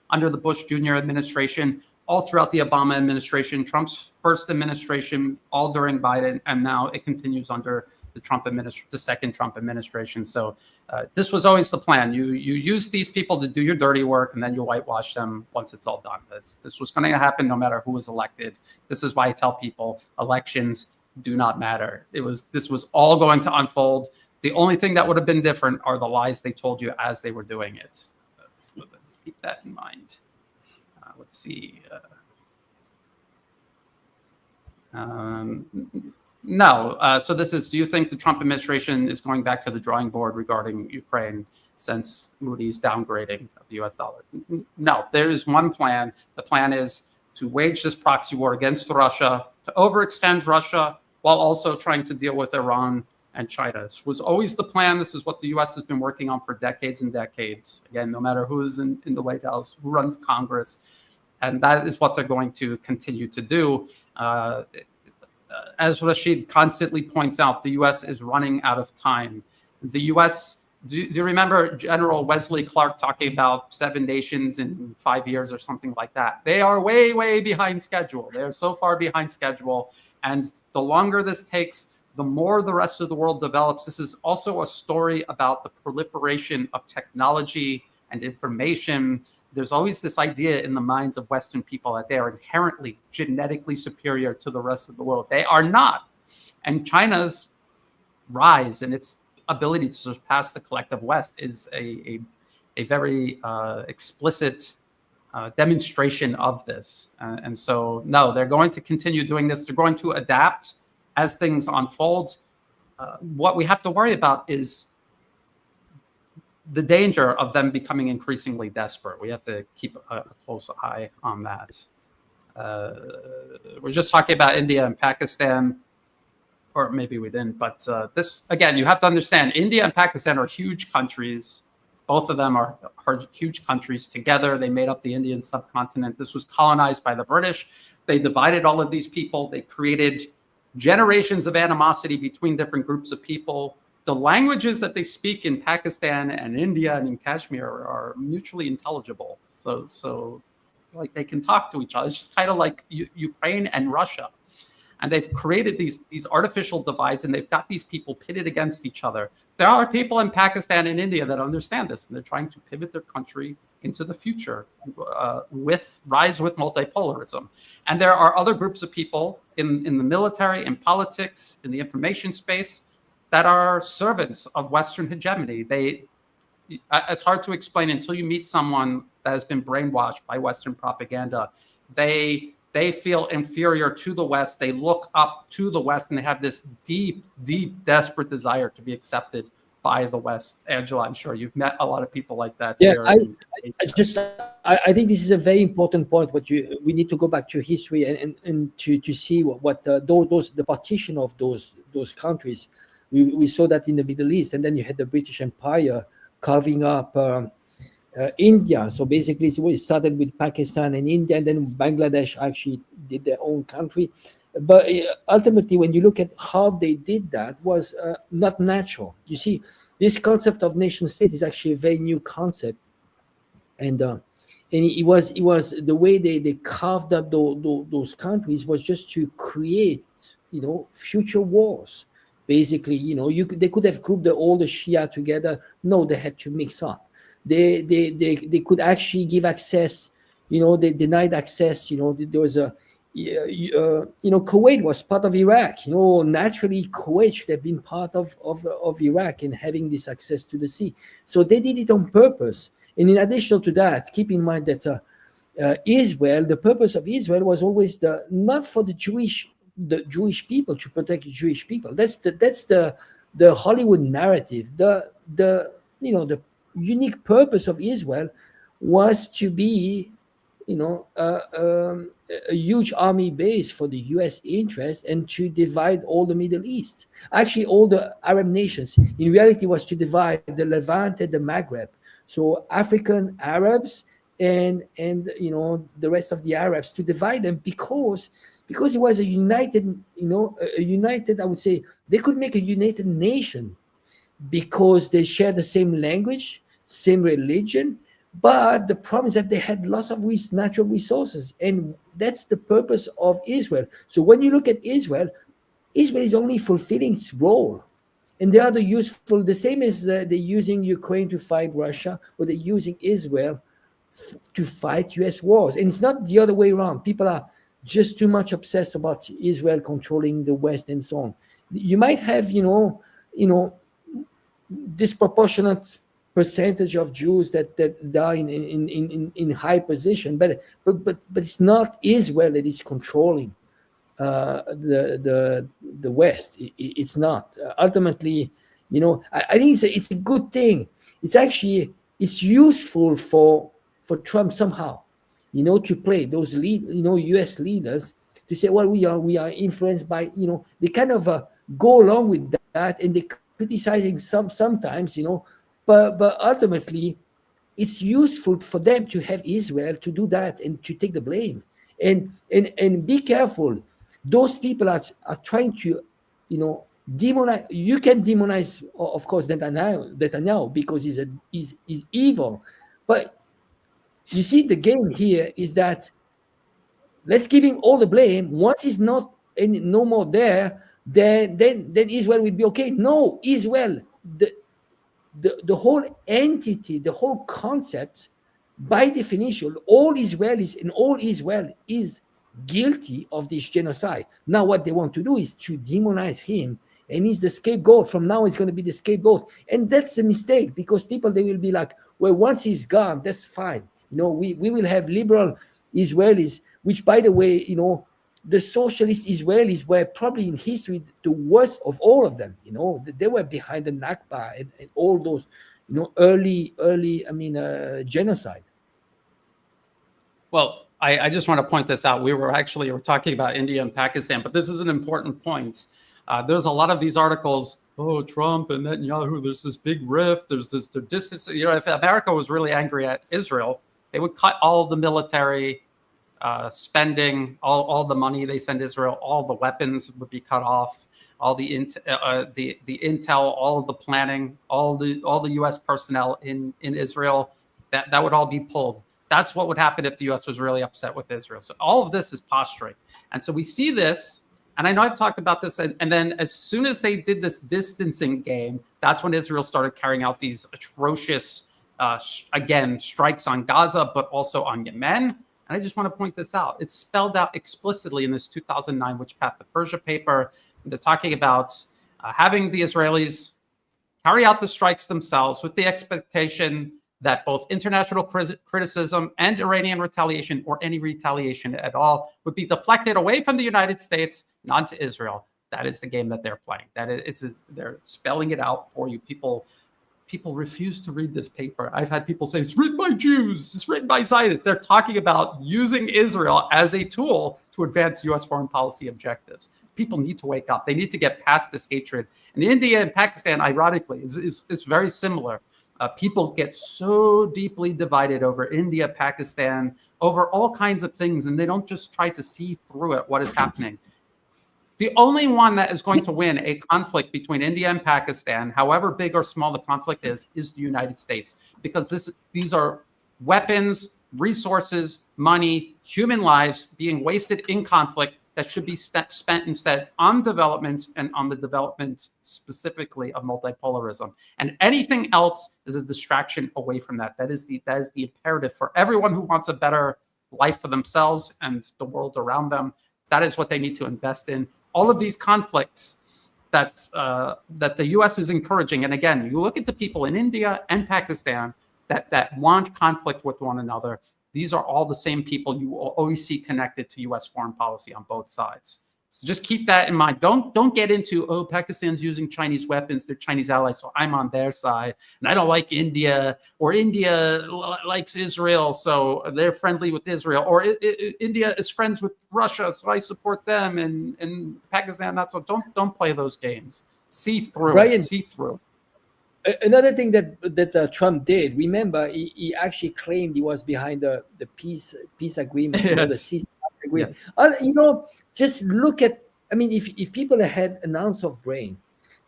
under the Bush Jr. administration, all throughout the Obama administration, Trump's first administration, all during Biden, and now it continues under the second Trump administration. So this was always the plan. You use these people to do your dirty work, and then you whitewash them once it's all done. This was going to happen no matter who was elected. This is why I tell people elections do not matter. This was all going to unfold. The only thing that would have been different are the lies they told you as they were doing it. So let's keep that in mind. Let's see. No. So this is, do you think the Trump administration is going back to the drawing board regarding Ukraine since Moody's downgrading of the US dollar? No, there is one plan. The plan is to wage this proxy war against Russia, to overextend Russia while also trying to deal with Iran and China. This was always the plan. This is what the US has been working on for decades and decades. Again, no matter who's in the White House, who runs Congress. And that is what they're going to continue to do. As Rasheed constantly points out, the U.S. is running out of time. The U.S., do you remember General Wesley Clark talking about 7 nations in 5 years or something like that? They are way, way behind schedule. They are so far behind schedule. And the longer this takes, the more the rest of the world develops. This is also a story about the proliferation of technology and information. There's always this idea in the minds of Western people that they are inherently genetically superior to the rest of the world. They are not. And China's rise and its ability to surpass the collective West is a very explicit demonstration of this. And so, no, they're going to continue doing this. They're going to adapt as things unfold. What we have to worry about is the danger of them becoming increasingly desperate. We have to keep a close eye on that. We're just talking about India and Pakistan, or maybe we didn't, but this, again, you have to understand, India and Pakistan are huge countries. Both of them are huge countries. Together, they made up the Indian subcontinent. This was colonized by the British. They divided all of these people. They created generations of animosity between different groups of people. The languages that they speak in Pakistan and India and in Kashmir are mutually intelligible. So like they can talk to each other. It's just kind of like Ukraine and Russia. And they've created these artificial divides, and they've got these people pitted against each other. There are people in Pakistan and India that understand this, and they're trying to pivot their country into the future with multipolarism. And there are other groups of people in the military, in politics, in the information space that are servants of Western hegemony. It's hard to explain until you meet someone that has been brainwashed by Western propaganda. They feel inferior to the West. They look up to the West, and they have this deep, desperate desire to be accepted by the West. Angela, I'm sure you've met a lot of people like that. Yeah, I think this is a very important point. We need to go back to history and to see what the partition of those countries. We saw that in the Middle East, and then you had the British Empire carving up India. So basically, it started with Pakistan and India, and then Bangladesh actually did their own country. But ultimately, when you look at how they did that, was not natural. You see, this concept of nation state is actually a very new concept, and it was the way they carved up those countries was just to create, future wars. Basically, they could have grouped all the Shia together. No, they had to mix up. They could actually give access. They denied access. There was Kuwait was part of Iraq. Naturally, Kuwait should have been part of Iraq and having this access to the sea. So they did it on purpose. And in addition to that, keep in mind that Israel, the purpose of Israel was always not for the Jewish people, to protect the Jewish people. That's the Hollywood narrative. The unique purpose of Israel was to be, a huge army base for the U.S. interest and to divide all the Middle East. Actually, all the Arab nations, in reality, was to divide the Levant and the Maghreb. So African Arabs and the rest of the Arabs, to divide them because it was a united, I would say, they could make a united nation because they share the same language, same religion, but the problem is that they had lots of natural resources, and that's the purpose of Israel. So when you look at Israel is only fulfilling its role, and they are the same as they're using Ukraine to fight Russia, or they're using Israel to fight U.S. wars, and it's not the other way around. People are just too much obsessed about Israel controlling the West and so on. You might have, disproportionate percentage of Jews that are in high position, but it's not Israel that is controlling the West. It's not. Ultimately, I think it's a good thing. It's useful for Trump somehow, to play those U.S. leaders to say, well, we are influenced by, they kind of go along with that, and they're criticizing sometimes, but ultimately, it's useful for them to have Israel to do that and to take the blame. And be careful. Those people are trying to, demonize. You can demonize, of course, Netanyahu because he's evil. But you see, the game here is that let's give him all the blame. Once he's no more there, then Israel will be okay. No, Israel, the whole entity, the whole concept, by definition, all Israelis and all Israel is guilty of this genocide. Now what they want to do is to demonize him, and he's the scapegoat. From now he's going to be the scapegoat, and that's a mistake, because people, they will be like, well, once he's gone, that's fine. We will have liberal Israelis, which, by the way, the socialist Israelis were probably in history the worst of all of them. They were behind the Nakba and all those, early, genocide. Well, I just want to point this out. We're talking about India and Pakistan, but this is an important point. There's a lot of these articles, oh, Trump and Netanyahu, there's this big rift, there's this the distance. If America was really angry at Israel, they would cut all the military spending, all the money they send Israel, all the weapons would be cut off, all the intel, all of the planning, all the U.S. personnel in Israel, that would all be pulled. That's what would happen if the U.S. was really upset with Israel. So all of this is posturing. And so we see this, and I know I've talked about this, and then as soon as they did this distancing game, that's when Israel started carrying out these atrocious, again, strikes on Gaza, but also on Yemen. And I just want to point this out. It's spelled out explicitly in this 2009 Which Path to Persia paper. They're talking about having the Israelis carry out the strikes themselves with the expectation that both international criticism and Iranian retaliation, or any retaliation at all, would be deflected away from the United States and onto Israel. That is the game that they're playing. They're spelling it out for you. People refuse to read this paper. I've had people say, it's written by Jews, it's written by Zionists. They're talking about using Israel as a tool to advance U.S. foreign policy objectives. People need to wake up. They need to get past this hatred. And India and Pakistan, ironically, is very similar. People get so deeply divided over India, Pakistan, over all kinds of things, and they don't just try to see through it, what is happening. The only one that is going to win a conflict between India and Pakistan, however big or small the conflict is the United States, because these are weapons, resources, money, human lives being wasted in conflict that should be spent instead on development, and on the development specifically of multipolarism. And anything else is a distraction away from that. That is the imperative for everyone who wants a better life for themselves and the world around them. That is what they need to invest in. All of these conflicts that the U.S. is encouraging, and again, you look at the people in India and Pakistan that want conflict with one another. These are all the same people you will always see connected to U.S. foreign policy on both sides. So just keep that in mind. Don't get into, oh, Pakistan's using Chinese weapons, they're Chinese allies, so I'm on their side, and I don't like India, or India likes Israel, so they're friendly with Israel, or India is friends with Russia, so I support them, and Pakistan not so. Don't play those games. See through. Brian, see through. Another thing that Trump did, remember, he actually claimed he was behind the peace agreement, yes. The ceasefire agreement. Yes. Just look at, if people had an ounce of brain,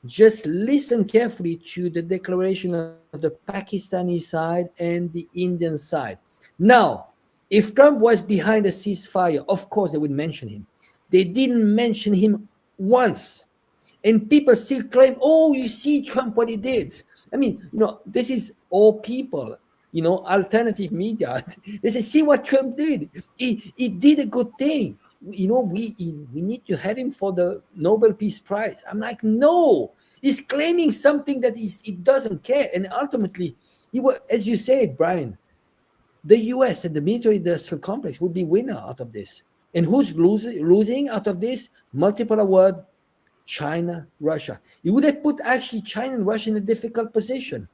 just listen carefully to the declaration of the Pakistani side and the Indian side. Now, if Trump was behind a ceasefire, of course they would mention him. They didn't mention him once. And people still claim, oh, you see Trump, what he did. This is all people, alternative media. They say, see what Trump did. He did a good thing. We need to have him for the Nobel Peace Prize. I'm like, no, he's claiming something that he doesn't care. And ultimately, he was, as you said, Brian, the US and the military-industrial complex would be winner out of this. And who's losing out of this? Multiple award. China, Russia. You would have put actually China and Russia in a difficult position.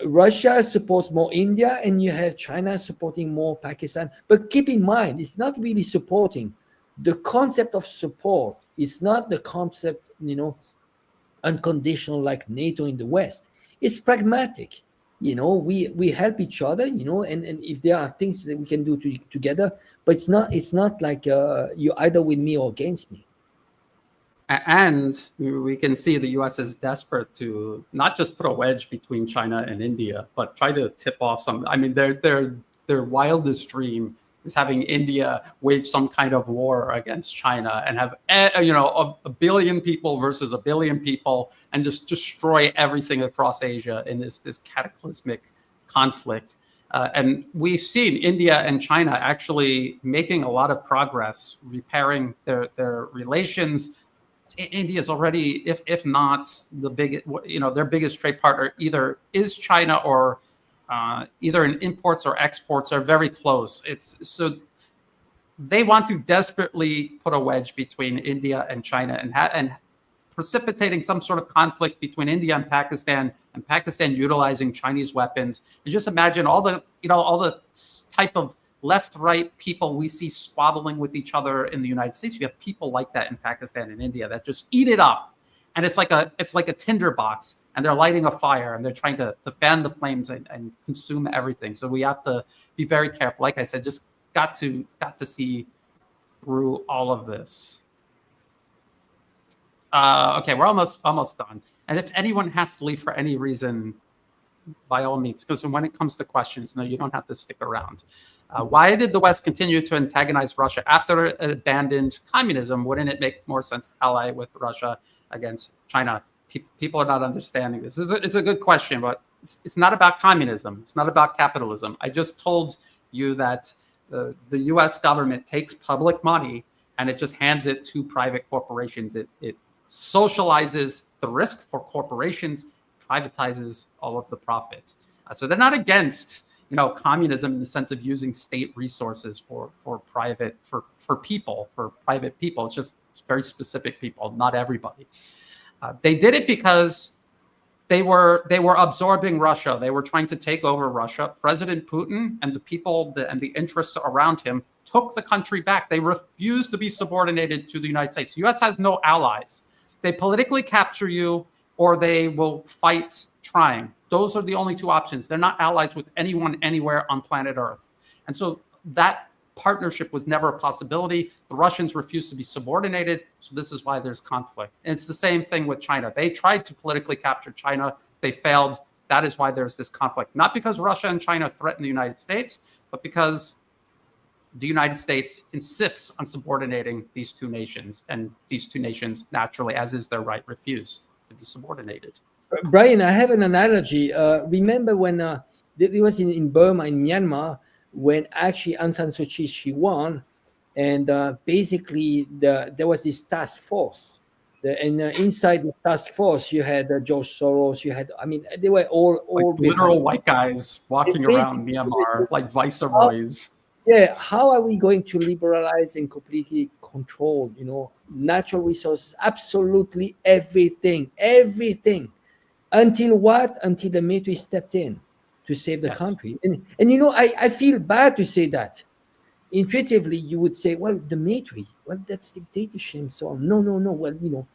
Russia supports more India, and you have China supporting more Pakistan. But keep in mind, it's not really supporting. The concept of support is not the concept, unconditional like NATO in the West. It's pragmatic. We help each other, and if there are things that we can do together, but it's not like you're either with me or against me. And we can see the U.S. is desperate to not just put a wedge between China and India, but try to tip off some. Their wildest dream is having India wage some kind of war against China and have a billion people versus a billion people, and just destroy everything across Asia in this cataclysmic conflict. And we've seen India and China actually making a lot of progress, repairing their relations. India is already, if not the biggest, their biggest trade partner either is China, or either in imports or exports are very close. So they want to desperately put a wedge between India and China, and precipitating some sort of conflict between India and Pakistan utilizing Chinese weapons. And just imagine all the type of left, right people we see squabbling with each other in the United States. You have people like that in Pakistan and India that just eat it up. And it's like a tinderbox, and they're lighting a fire, and they're trying to fan the flames and consume everything. So we have to be very careful. Like I said, just got to see through all of this. Okay, we're almost done. And if anyone has to leave for any reason, by all means, because when it comes to questions, no, you don't have to stick around. Why did the West continue to antagonize Russia after it abandoned communism? Wouldn't it make more sense to ally with Russia against China? People are not understanding this. It's a good question, but it's not about communism. It's not about capitalism. I just told you that the U.S. government takes public money and it just hands it to private corporations. It socializes the risk for corporations, privatizes all of the profit. So they're not against, communism in the sense of using state resources for private people. It's just very specific people, not everybody. They did it because they were absorbing Russia. They were trying to take over Russia. President Putin and the people and the interests around him took the country back. They refused to be subordinated to the United States. The U.S. has no allies. They politically capture you, or they will fight trying. Those are the only two options. They're not allies with anyone anywhere on planet Earth. And so that partnership was never a possibility. The Russians refused to be subordinated, so this is why there's conflict. And it's the same thing with China. They tried to politically capture China. They failed. That is why there's this conflict. Not because Russia and China threaten the United States, but because the United States insists on subordinating these two nations, and these two nations naturally, as is their right, refuse to be subordinated. Brian, I have an analogy. Remember when it was in Burma, in Myanmar, when actually Aung San Suu Kyi, she won, and basically there was this task force. And inside the task force, you had George Soros, they were all like literal white guys walking around Myanmar like viceroys. Yeah, how are we going to liberalize and completely control, natural resources, absolutely everything. Until what? Until the military stepped in to save the country. And I feel bad to say that. Intuitively, you would say, well, the military, well, that's dictatorship and so on. No. Well,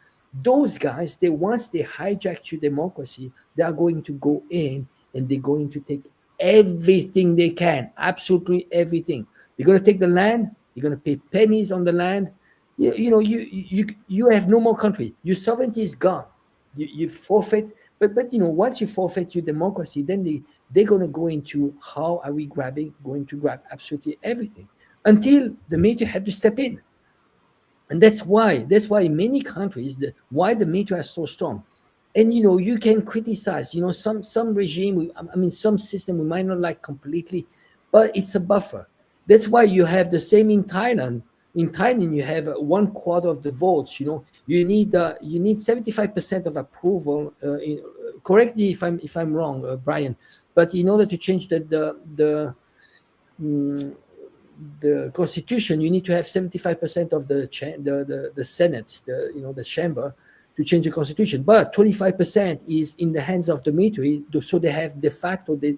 those guys, once they hijack your democracy, they are going to go in and they're going to take everything they can, absolutely everything. They're going to take the land. You're going to pay pennies on the land. You have no more country. Your sovereignty is gone. You forfeit. But once you forfeit your democracy, then they're going to go into how are we going to grab absolutely everything until the military had to step in. And that's why many countries, why the military are so strong. And you can criticize some regime, some system we might not like completely, but it's a buffer. That's why you have the same in Thailand. In Thailand, you have 1/4 of the votes. You need 75% of approval. Correct me if I'm wrong, Brian. But in order to change the constitution, you need to have 75% of the Senate, the chamber, to change the constitution. But 25% is in the hands of the military, so they have de facto the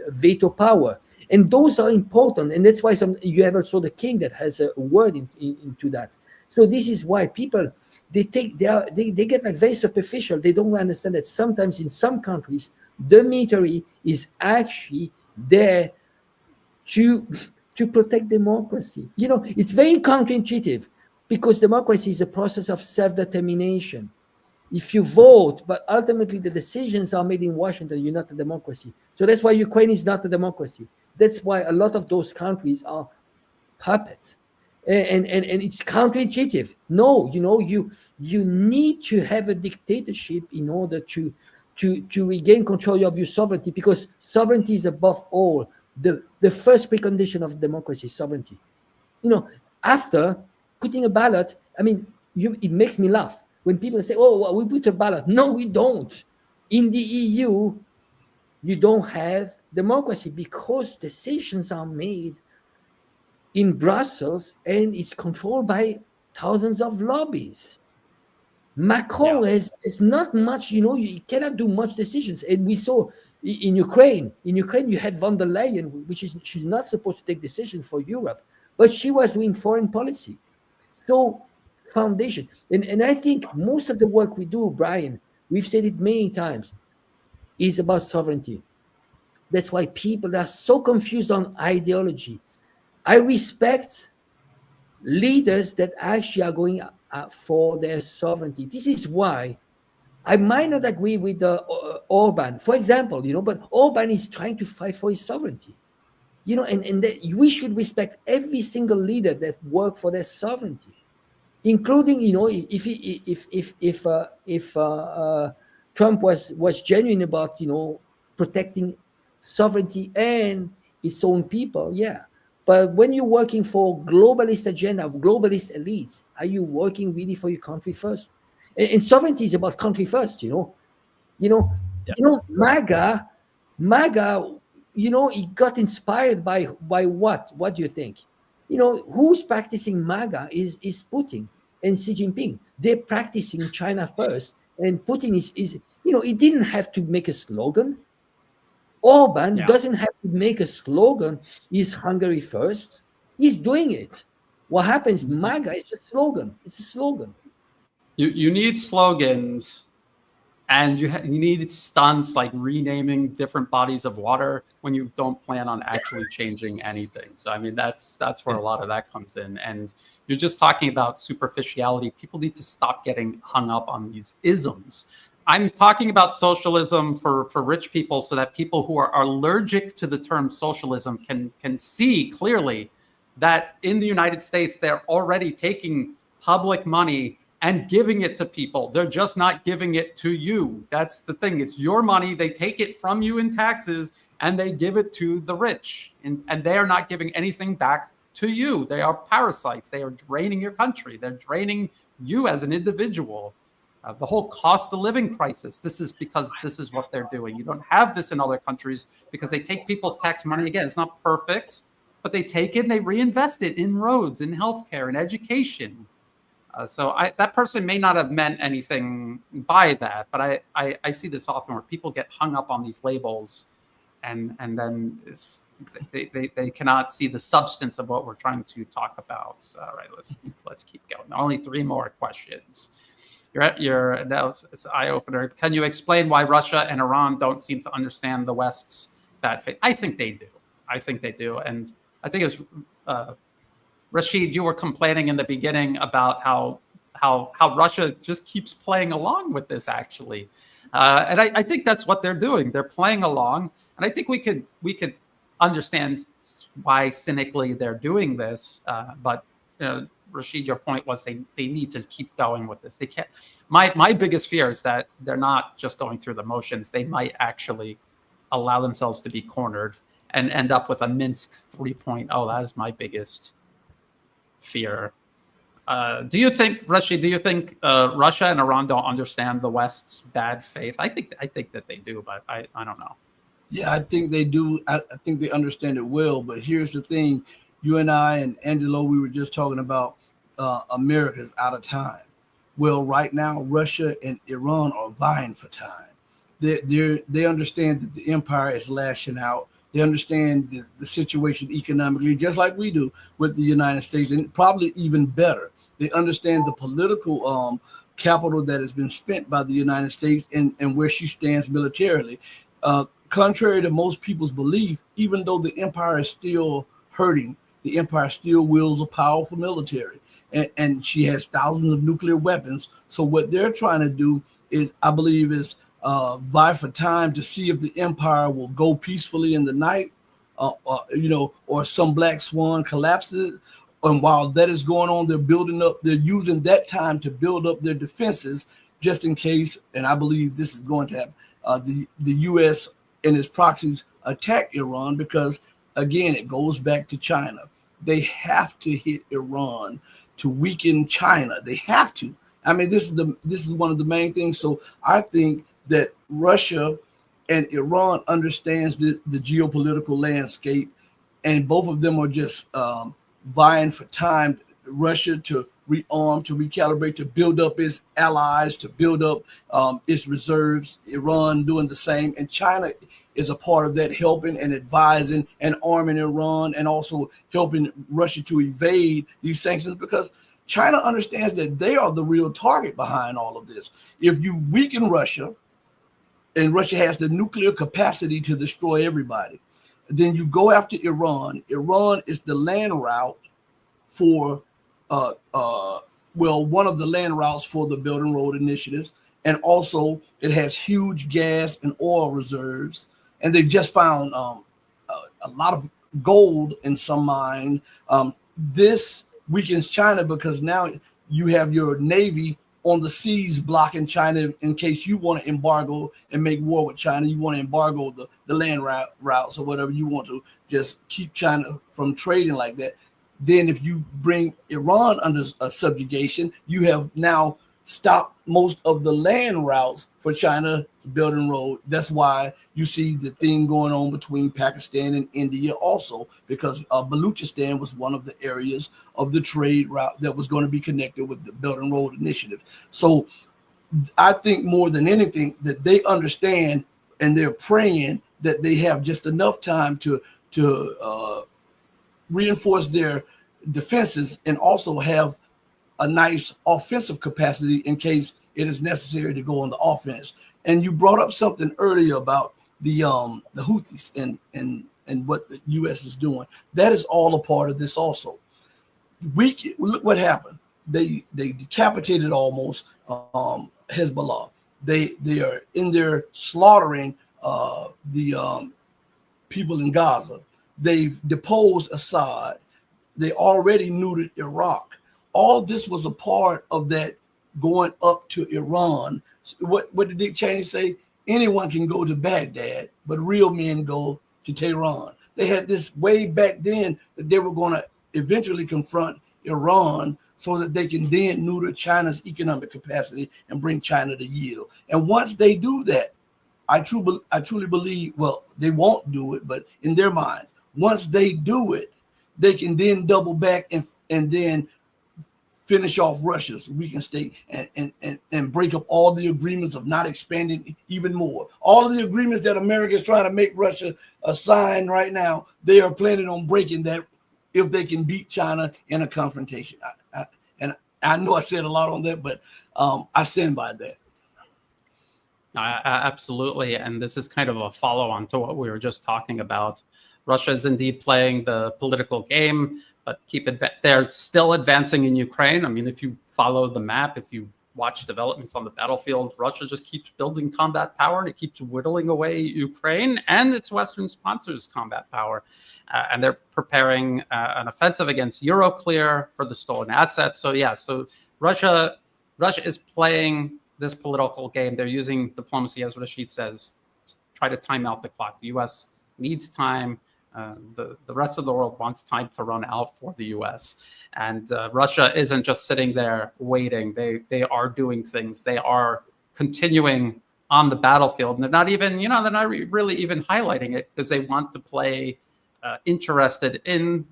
veto power. And those are important, and that's why you have also the king that has a word into that. So this is why people they get like very superficial. They don't understand that sometimes in some countries the military is actually there to protect democracy. It's very counterintuitive because democracy is a process of self-determination. If you vote, but ultimately the decisions are made in Washington, you're not a democracy. So that's why Ukraine is not a democracy. That's why a lot of those countries are puppets. And it's counterintuitive. No, you need to have a dictatorship in order to regain control of your sovereignty, because sovereignty is above all. The first precondition of democracy is sovereignty. After putting a ballot, it makes me laugh when people say, oh, well, we put a ballot. No, we don't. In the EU, you don't have democracy because decisions are made in Brussels and it's controlled by thousands of lobbies. Macron is not much, you cannot do much decisions. And we saw in Ukraine, you had von der Leyen, she's not supposed to take decisions for Europe, but she was doing foreign policy. So foundation. And I think most of the work we do, Brian, we've said it many times, is about sovereignty. That's why people are so confused on ideology. I respect leaders that actually are going for their sovereignty. This is why I might not agree with Orban, for example, but Orban is trying to fight for his sovereignty. And we should respect every single leader that work for their sovereignty, including, if Trump was genuine about, protecting sovereignty and its own people, yeah. But when you're working for globalist agenda, globalist elites, are you working really for your country first? And sovereignty is about country first, MAGA, it got inspired by what? What do you think? Who's practicing MAGA is Putin and Xi Jinping. They're practicing China first, and Putin is he didn't have to make a slogan. Orban doesn't have to make a slogan. He's Hungary first. He's doing it. What happens? MAGA is a slogan. It's a slogan. You need slogans, and you need stunts like renaming different bodies of water when you don't plan on actually changing anything. So I mean, that's where a lot of that comes in. And you're just talking about superficiality. People need to stop getting hung up on these isms. I'm talking about socialism for rich people, so that people who are allergic to the term socialism can see clearly that in the United States, they're already taking public money and giving it to people. They're just not giving it to you. That's the thing. It's your money. They take it from you in taxes and they give it to the rich. And they are not giving anything back to you. They are parasites. They are draining your country. They're draining you as an individual. The whole cost of living crisis, this is because this is what they're doing. You don't have this in other countries because they take people's tax money. Again, it's not perfect, but they take it and they reinvest it in roads, in healthcare, in education. So that person may not have meant anything by that, but I see this often where people get hung up on these labels, and then they cannot see the substance of what we're trying to talk about. All right, let's keep going. Only 3 more questions. It's an eye-opener. Can you explain why Russia and Iran don't seem to understand the West's bad faith? I think they do. And I think it's Rasheed, you were complaining in the beginning about how Russia just keeps playing along with this, actually. And I think that's what they're doing. They're playing along. And I think we could understand why cynically they're doing this. But Rasheed, your point was they need to keep going with this. They can't. My biggest fear is that they're not just going through the motions. They might actually allow themselves to be cornered and end up with a Minsk 3.0. That is my biggest fear. Do you think, Rasheed, Russia and Iran don't understand the West's bad faith? I think that they do, but I don't know. Yeah, I think they do. I think they understand it well. But here's the thing. You and I and Angelo, we were just talking about America's out of time. Well, right now, Russia and Iran are vying for time. They understand that the empire is lashing out. They understand the situation economically, just like we do with the United States, and probably even better. They understand the political capital that has been spent by the United States and where she stands militarily. Contrary to most people's belief, even though the empire is still hurting, the empire still wields a powerful military, and she has thousands of nuclear weapons. So what they're trying to do is, I believe, is vie for time to see if the empire will go peacefully in the night, or some black swan collapses. And while that is going on, they're using that time to build up their defenses just in case. And I believe this is going to happen. The U.S. and its proxies attack Iran because, again, it goes back to China. They have to hit Iran to weaken China. They have to. I mean, this is one of the main things. So I think that Russia and Iran understands the geopolitical landscape, and both of them are just vying for time. Russia to rearm, to recalibrate, to build up its allies, to build up its reserves. Iran doing the same, and China is a part of that, helping and advising and arming Iran, and also helping Russia to evade these sanctions, because China understands that they are the real target behind all of this. If you weaken Russia, and Russia has the nuclear capacity to destroy everybody, then you go after Iran. Iran is the land route for, one of the land routes for the Belt and Road initiatives. And also it has huge gas and oil reserves. And they've just found a lot of gold in some mine. This weakens China because now you have your Navy on the seas blocking China in case you want to embargo and make war with China. You want to embargo the land routes or whatever you want to, just keep China from trading like that. Then if you bring Iran under a subjugation, you have now stopped most of the land routes for China to build and road. That's why you see the thing going on between Pakistan and India also, because Baluchistan was one of the areas of the trade route that was going to be connected with the Belt and Road Initiative. So I think more than anything that they understand, and they're praying that they have just enough time to reinforce their defenses and also have a nice offensive capacity in case it is necessary to go on the offense. And you brought up something earlier about the Houthis and what the U.S. is doing. That is all a part of this also. Look what happened. They decapitated almost Hezbollah. They are in there slaughtering the people in Gaza. They've deposed Assad. They already neutered Iraq. All this was a part of that going up to Iran. What did Dick Cheney say? Anyone can go to Baghdad, but real men go to Tehran. They had this way back then that they were going to eventually confront Iran so that they can then neuter China's economic capacity and bring China to yield. And once they do that, I truly believe, well, they won't do it, but in their minds, once they do it, they can then double back and then finish off Russia's weakened state and break up all the agreements of not expanding even more. All of the agreements that America is trying to make Russia sign right now, they are planning on breaking that if they can beat China in a confrontation. And I know I said a lot on that, but I stand by that. Absolutely. And this is kind of a follow-on to what we were just talking about. Russia is indeed playing the political game, but they're still advancing in Ukraine. I mean, if you follow the map, if you watch developments on the battlefield, Russia just keeps building combat power, and it keeps whittling away Ukraine and its Western sponsors' combat power. And they're preparing an offensive against Euroclear for the stolen assets. So Russia is playing this political game. They're using diplomacy, as Rasheed says, to try to time out the clock. The U.S. needs time. The rest of the world wants time to run out for the U.S. And Russia isn't just sitting there waiting. They are doing things. They are continuing on the battlefield. And they're not really even highlighting it because they want to play interested in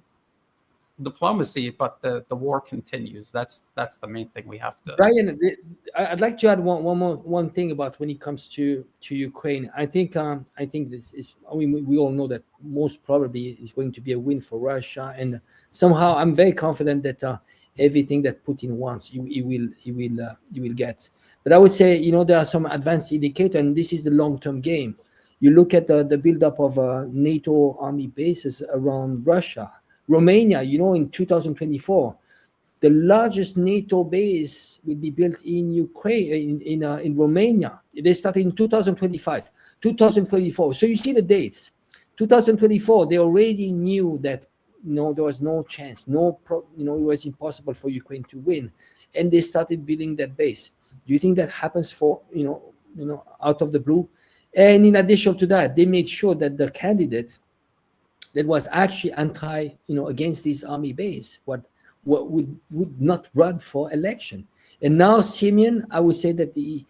diplomacy, but the war continues. That's the main thing we have to. Brian, I'd like to add one thing about when it comes to Ukraine. I think this is. I mean, we all know that most probably is going to be a win for Russia, and somehow I'm very confident that everything that Putin wants, he will get. But I would say, there are some advanced indicators, and this is the long-term game. You look at the buildup of NATO army bases around Russia. Romania, in 2024, the largest NATO base will be built in Ukraine, in Romania. They started in 2025, 2024. So you see the dates. 2024, they already knew that there was no chance, it was impossible for Ukraine to win, and they started building that base. Do you think that happens for out of the blue? And in addition to that, they made sure that the candidate that was actually against this army base, what would not run for election. And now Simeon, I would say that he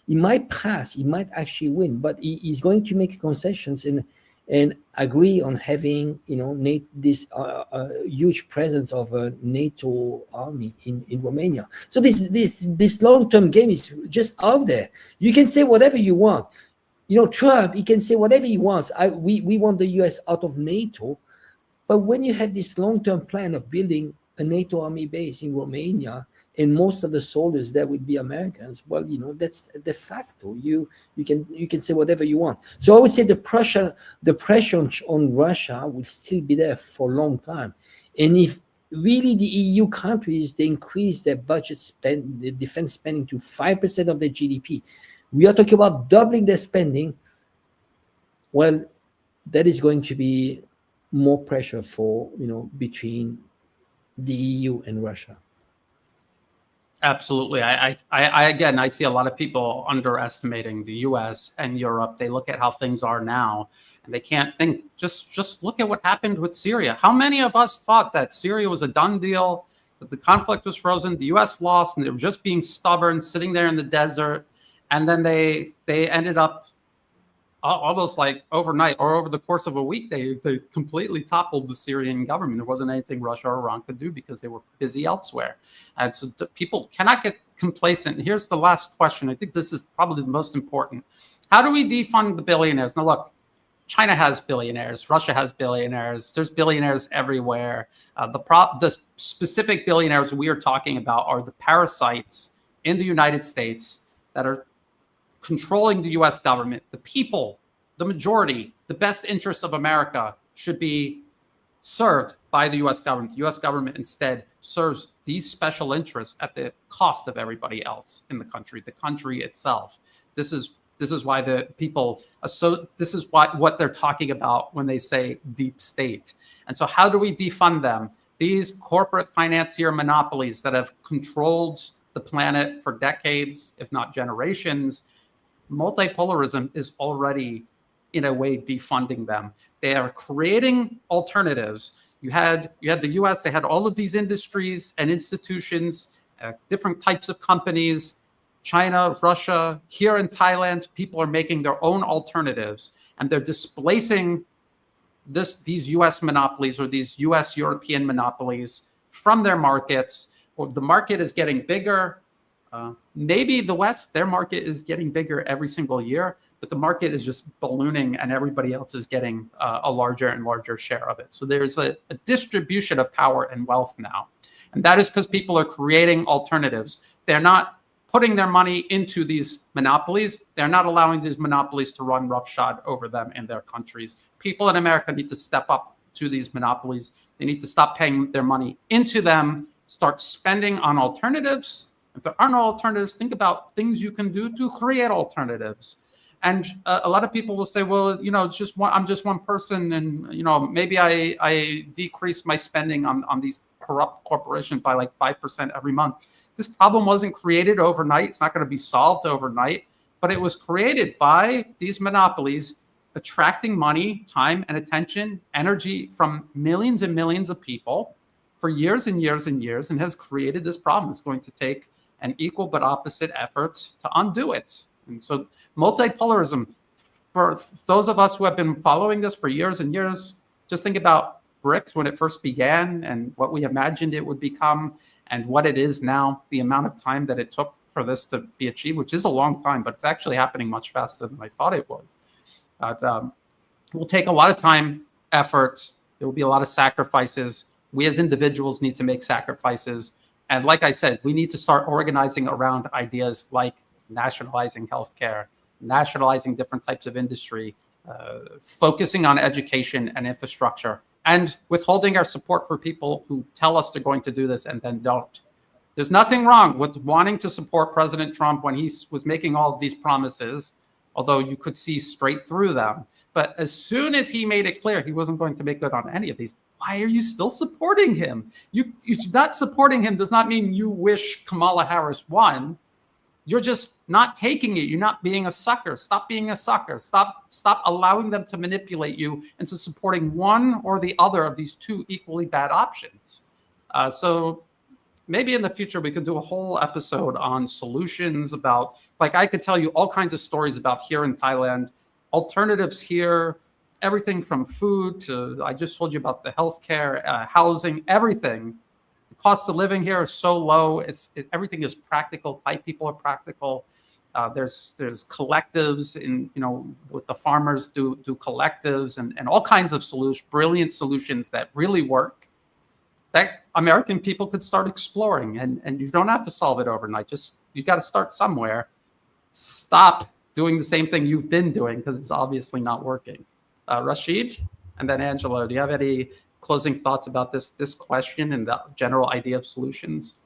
might pass, he might actually win, but he's going to make concessions, and and agree on having, this huge presence of a NATO army in Romania. So this long-term game is just out there. You can say whatever you want. Trump, he can say whatever he wants. We want the US out of NATO. But when you have this long-term plan of building a NATO army base in Romania, and most of the soldiers there would be Americans, well, that's de facto. You can say whatever you want. So I would say the pressure on Russia will still be there for a long time. And if really the EU countries, they increase their the defense spending to 5% of their GDP, we are talking about doubling their spending. Well, that is going to be more pressure for, between the EU and Russia. Absolutely. I see a lot of people underestimating the US and Europe. They look at how things are now and they can't think, just look at what happened with Syria. How many of us thought that Syria was a done deal, that the conflict was frozen, the US lost, and they were just being stubborn, sitting there in the desert, and then they ended up almost like overnight or over the course of a week, they completely toppled the Syrian government. There wasn't anything Russia or Iran could do because they were busy elsewhere. And so people cannot get complacent. Here's the last question. I think this is probably the most important. How do we defund the billionaires? Now, look, China has billionaires. Russia has billionaires. There's billionaires everywhere. The specific billionaires we are talking about are the parasites in the United States that are controlling the US government. The people, the majority, the best interests of America should be served by the US government. The US government instead serves these special interests at the cost of everybody else in the country itself. This is why the people, this is what they're talking about when they say deep state. And so how do we defund them? These corporate financier monopolies that have controlled the planet for decades, if not generations, multipolarism is already, in a way, defunding them. They are creating alternatives. You had the US, they had all of these industries and institutions, different types of companies, China, Russia, here in Thailand, people are making their own alternatives, and they're displacing these US monopolies or these US European monopolies from their markets. Well, the market is getting bigger. Maybe the West, their market is getting bigger every single year, but the market is just ballooning and everybody else is getting a larger and larger share of it. So there's a distribution of power and wealth now. And that is because people are creating alternatives. They're not putting their money into these monopolies. They're not allowing these monopolies to run roughshod over them in their countries. People in America need to step up to these monopolies. They need to stop paying their money into them, start spending on alternatives. If there are no alternatives, think about things you can do to create alternatives. And a lot of people will say, well, it's just I'm just one person, and maybe I decrease my spending on these corrupt corporations by like 5% every month. This problem wasn't created overnight. It's not going to be solved overnight, but it was created by these monopolies attracting money, time, and attention, energy from millions and millions of people for years and years and years, and has created this problem. It's going to take an equal but opposite effort to undo it. And so multipolarism, for those of us who have been following this for years and years, just think about BRICS when it first began and what we imagined it would become and what it is now, the amount of time that it took for this to be achieved, which is a long time, but it's actually happening much faster than I thought it would. It will take a lot of time, effort. There will be a lot of sacrifices. We as individuals need to make sacrifices. And like I said, we need to start organizing around ideas like nationalizing healthcare, nationalizing different types of industry, focusing on education and infrastructure, and withholding our support for people who tell us they're going to do this and then don't. There's nothing wrong with wanting to support President Trump when he was making all of these promises, although you could see straight through them. But as soon as he made it clear he wasn't going to make good on any of these, why are you still supporting him? You not supporting him does not mean you wish Kamala Harris won. You're just not taking it. You're not being a sucker. Stop being a sucker. Stop allowing them to manipulate you into supporting one or the other of these two equally bad options. So maybe in the future we could do a whole episode on solutions about, like I could tell you all kinds of stories about here in Thailand, alternatives here, everything from food to, I just told you about the healthcare, housing, everything. The cost of living here is so low. Everything is practical. Thai people are practical. There's collectives in, with the farmers do collectives and all kinds of brilliant solutions that really work, that American people could start exploring. And you don't have to solve it overnight. You got to start somewhere. Stop doing the same thing you've been doing, because it's obviously not working. Rasheed, and then Angelo, do you have any closing thoughts about this question and the general idea of solutions?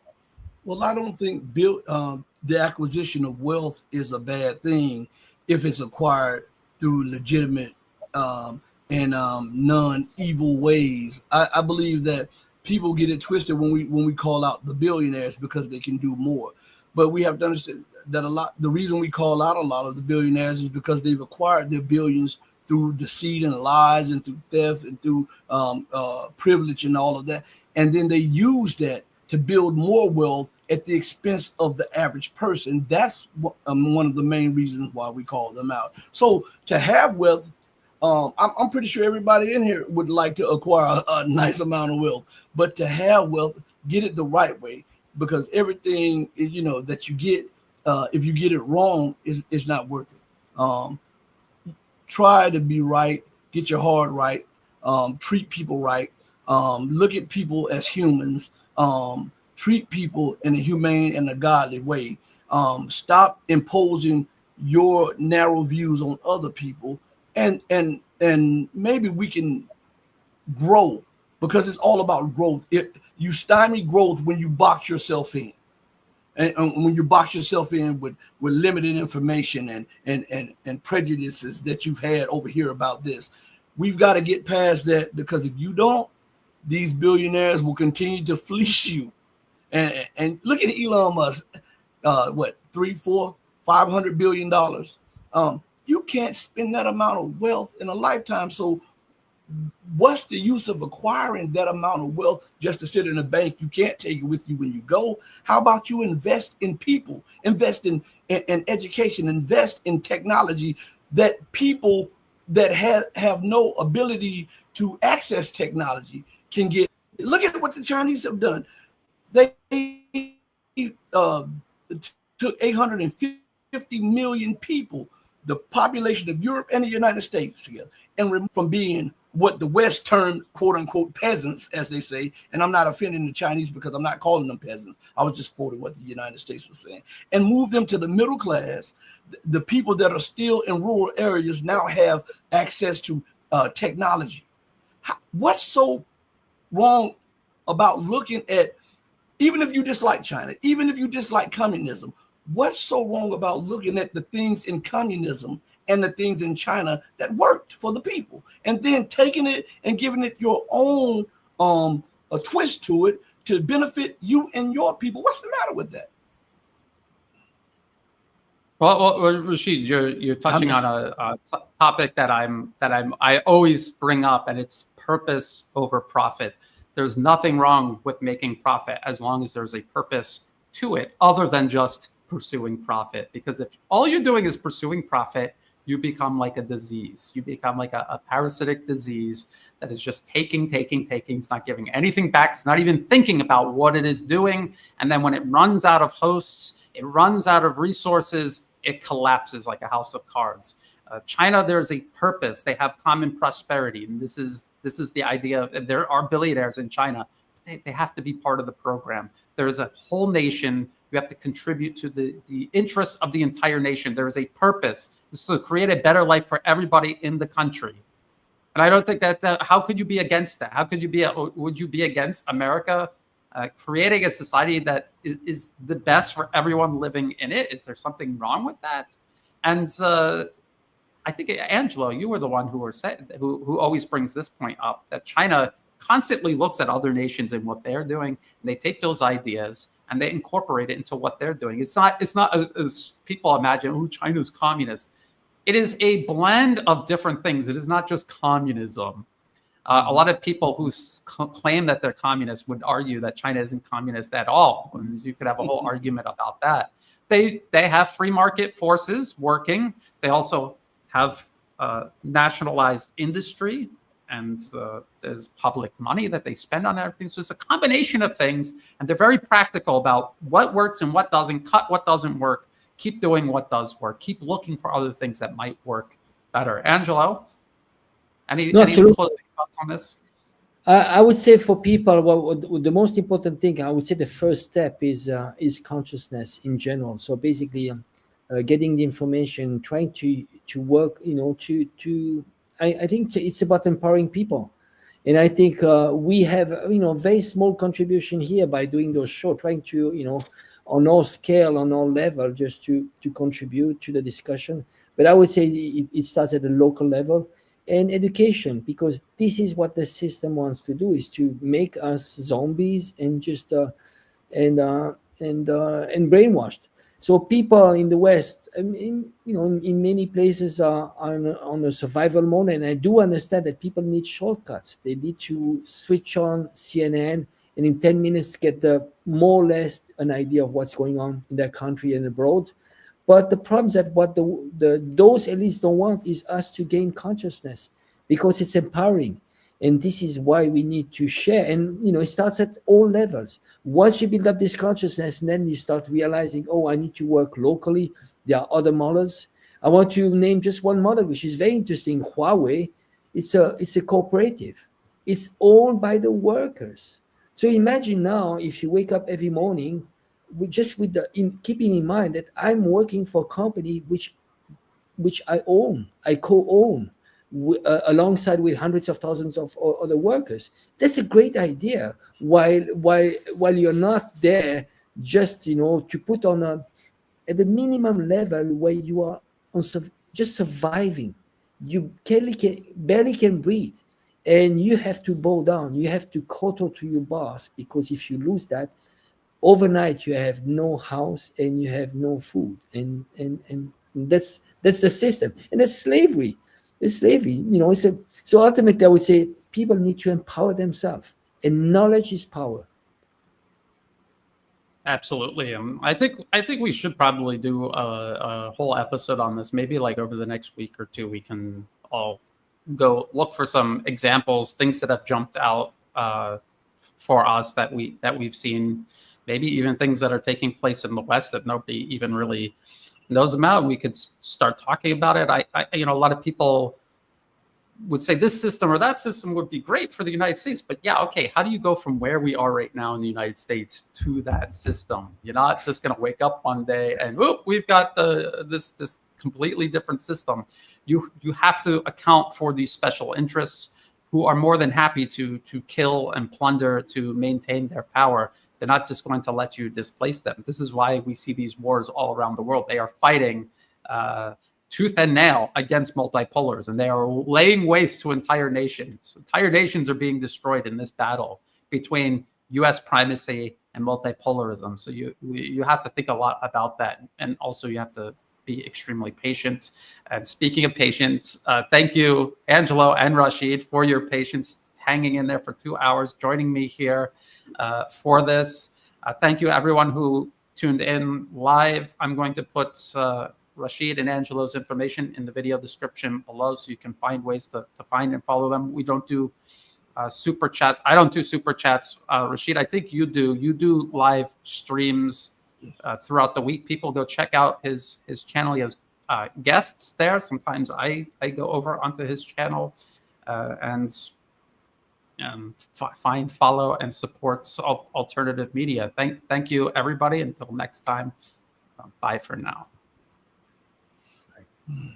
Well, I don't think the acquisition of wealth is a bad thing if it's acquired through legitimate and non-evil ways. I believe that people get it twisted when we call out the billionaires because they can do more. But we have to understand that the reason we call out a lot of the billionaires is because they've acquired their billions through deceit and lies and through theft and through privilege and all of that. And then they use that to build more wealth at the expense of the average person. That's one of the main reasons why we call them out. So to have wealth, I'm pretty sure everybody in here would like to acquire a nice amount of wealth, but to have wealth, get it the right way, because everything that you get, if you get it wrong, it's not worth it. Try to be right, get your heart right, treat people right, look at people as humans, treat people in a humane and a godly way. Stop imposing your narrow views on other people, and maybe we can grow, because it's all about growth. You stymie growth when you box yourself in. And when you box yourself in with limited information and prejudices that you've had over here about this, we've got to get past that, because if you don't, these billionaires will continue to fleece you. And look at Elon Musk, what, $300-500 billion. You can't spend that amount of wealth in a lifetime. So what's the use of acquiring that amount of wealth just to sit in a bank? You can't take it with you when you go. How about you invest in people, invest in education, invest in technology, that people that have no ability to access technology can get. Look at what the Chinese have done. They took 850 million people, the population of Europe and the United States together, and from being what the West termed, quote unquote, peasants, as they say. And I'm not offending the Chinese because I'm not calling them peasants. I was just quoting what the United States was saying, and move them to the middle class. The people that are still in rural areas now have access to technology. What's so wrong about looking at, even if you dislike China, even if you dislike communism, what's so wrong about looking at the things in communism and the things in China that worked for the people, and then taking it and giving it your own a twist to it to benefit you and your people? What's the matter with that? Well, Rasheed, you're touching on a topic that I always bring up, and it's purpose over profit. There's nothing wrong with making profit as long as there's a purpose to it, other than just pursuing profit. Because if all you're doing is pursuing profit, you become like a disease. You become like a parasitic disease that is just taking. It's not giving anything back. It's not even thinking about what it is doing. And then when it runs out of hosts, it runs out of resources, it collapses like a house of cards. China, there's a purpose. They have common prosperity. And this is the idea of, there are billionaires in China. They have to be part of the program. There is a whole nation. You have to contribute to the interests of the entire nation. There is a purpose. It's to create a better life for everybody in the country. And I don't think that how could you be against that? How could you would you be against America creating a society that is the best for everyone living in it? Is there something wrong with that? And I think, Angelo, you were the one who always brings this point up, that China constantly looks at other nations and what they're doing, and they take those ideas and they incorporate it into what they're doing. It's not as people imagine, oh, China's communist. It is a blend of different things. It is not just communism. A lot of people who claim that they're communist would argue that China isn't communist at all. And you could have a whole argument about that. They have free market forces working. They also have nationalized industry, and there's public money that they spend on everything. So it's a combination of things, and they're very practical about what works and what doesn't, cut what doesn't work, keep doing what does work, keep looking for other things that might work better. Angelo, any absolutely. closing thoughts on this? I would say for people, what the most important thing, I would say the first step is consciousness in general. So basically, getting the information, trying to work, I think it's about empowering people. And I think we have, very small contribution here by doing those shows, trying to, on our scale, on our level, just to contribute to the discussion. But I would say it starts at the local level. And education, because this is what the system wants to do, is to make us zombies and just and brainwashed. So people in the West, in many places are on a survival mode, and I do understand that people need shortcuts. They need to switch on CNN and in 10 minutes get more or less an idea of what's going on in their country and abroad. But the problem is that what those elites don't want is us to gain consciousness, because it's empowering. And this is why we need to share. And, it starts at all levels. Once you build up this consciousness, and then you start realizing, oh, I need to work locally. There are other models. I want to name just one model, which is very interesting. Huawei, it's a cooperative. It's owned by the workers. So imagine now, if you wake up every morning, keeping in mind that I'm working for a company which I co-own alongside with hundreds of thousands of other workers. That's a great idea. While you're not there just to put on at the minimum level where you are just surviving. You barely can breathe, and you have to bow down. You have to kowtow to your boss, because if you lose that, overnight you have no house and you have no food, and that's the system, and that's slavery. It's slavery. So ultimately I would say people need to empower themselves, and knowledge is power. Absolutely. I think we should probably do a whole episode on this. Maybe like over the next week or two, we can all go look for some examples, things that have jumped out for us that we've seen. Maybe even things that are taking place in the West that nobody even really knows about. We could start talking about it. I a lot of people would say this system or that system would be great for the United States, but yeah, okay, how do you go from where we are right now in the United States to that system? You're not just going to wake up one day and whoop, we've got this completely different system. You have to account for these special interests who are more than happy to kill and plunder to maintain their power. They're not just going to let you displace them. This is why we see these wars all around the world. They are fighting tooth and nail against multipolars, and they are laying waste to entire nations. Entire nations are being destroyed in this battle between U.S. primacy and multipolarism. So you have to think a lot about that, and also you have to be extremely patient. And speaking of patience, thank you, Angelo and Rasheed, for your patience, hanging in there for 2 hours, joining me here for this. Thank you, everyone who tuned in live. I'm going to put Rasheed and Angelo's information in the video description below, so you can find ways to find and follow them. We don't do super chats. I don't do super chats. Rasheed, I think you do. You do live streams throughout the week. People go check out his channel. He has guests there. Sometimes I go over onto his channel and find, follow, and supports alternative media. Thank you, everybody. Until next time, bye for now. Right.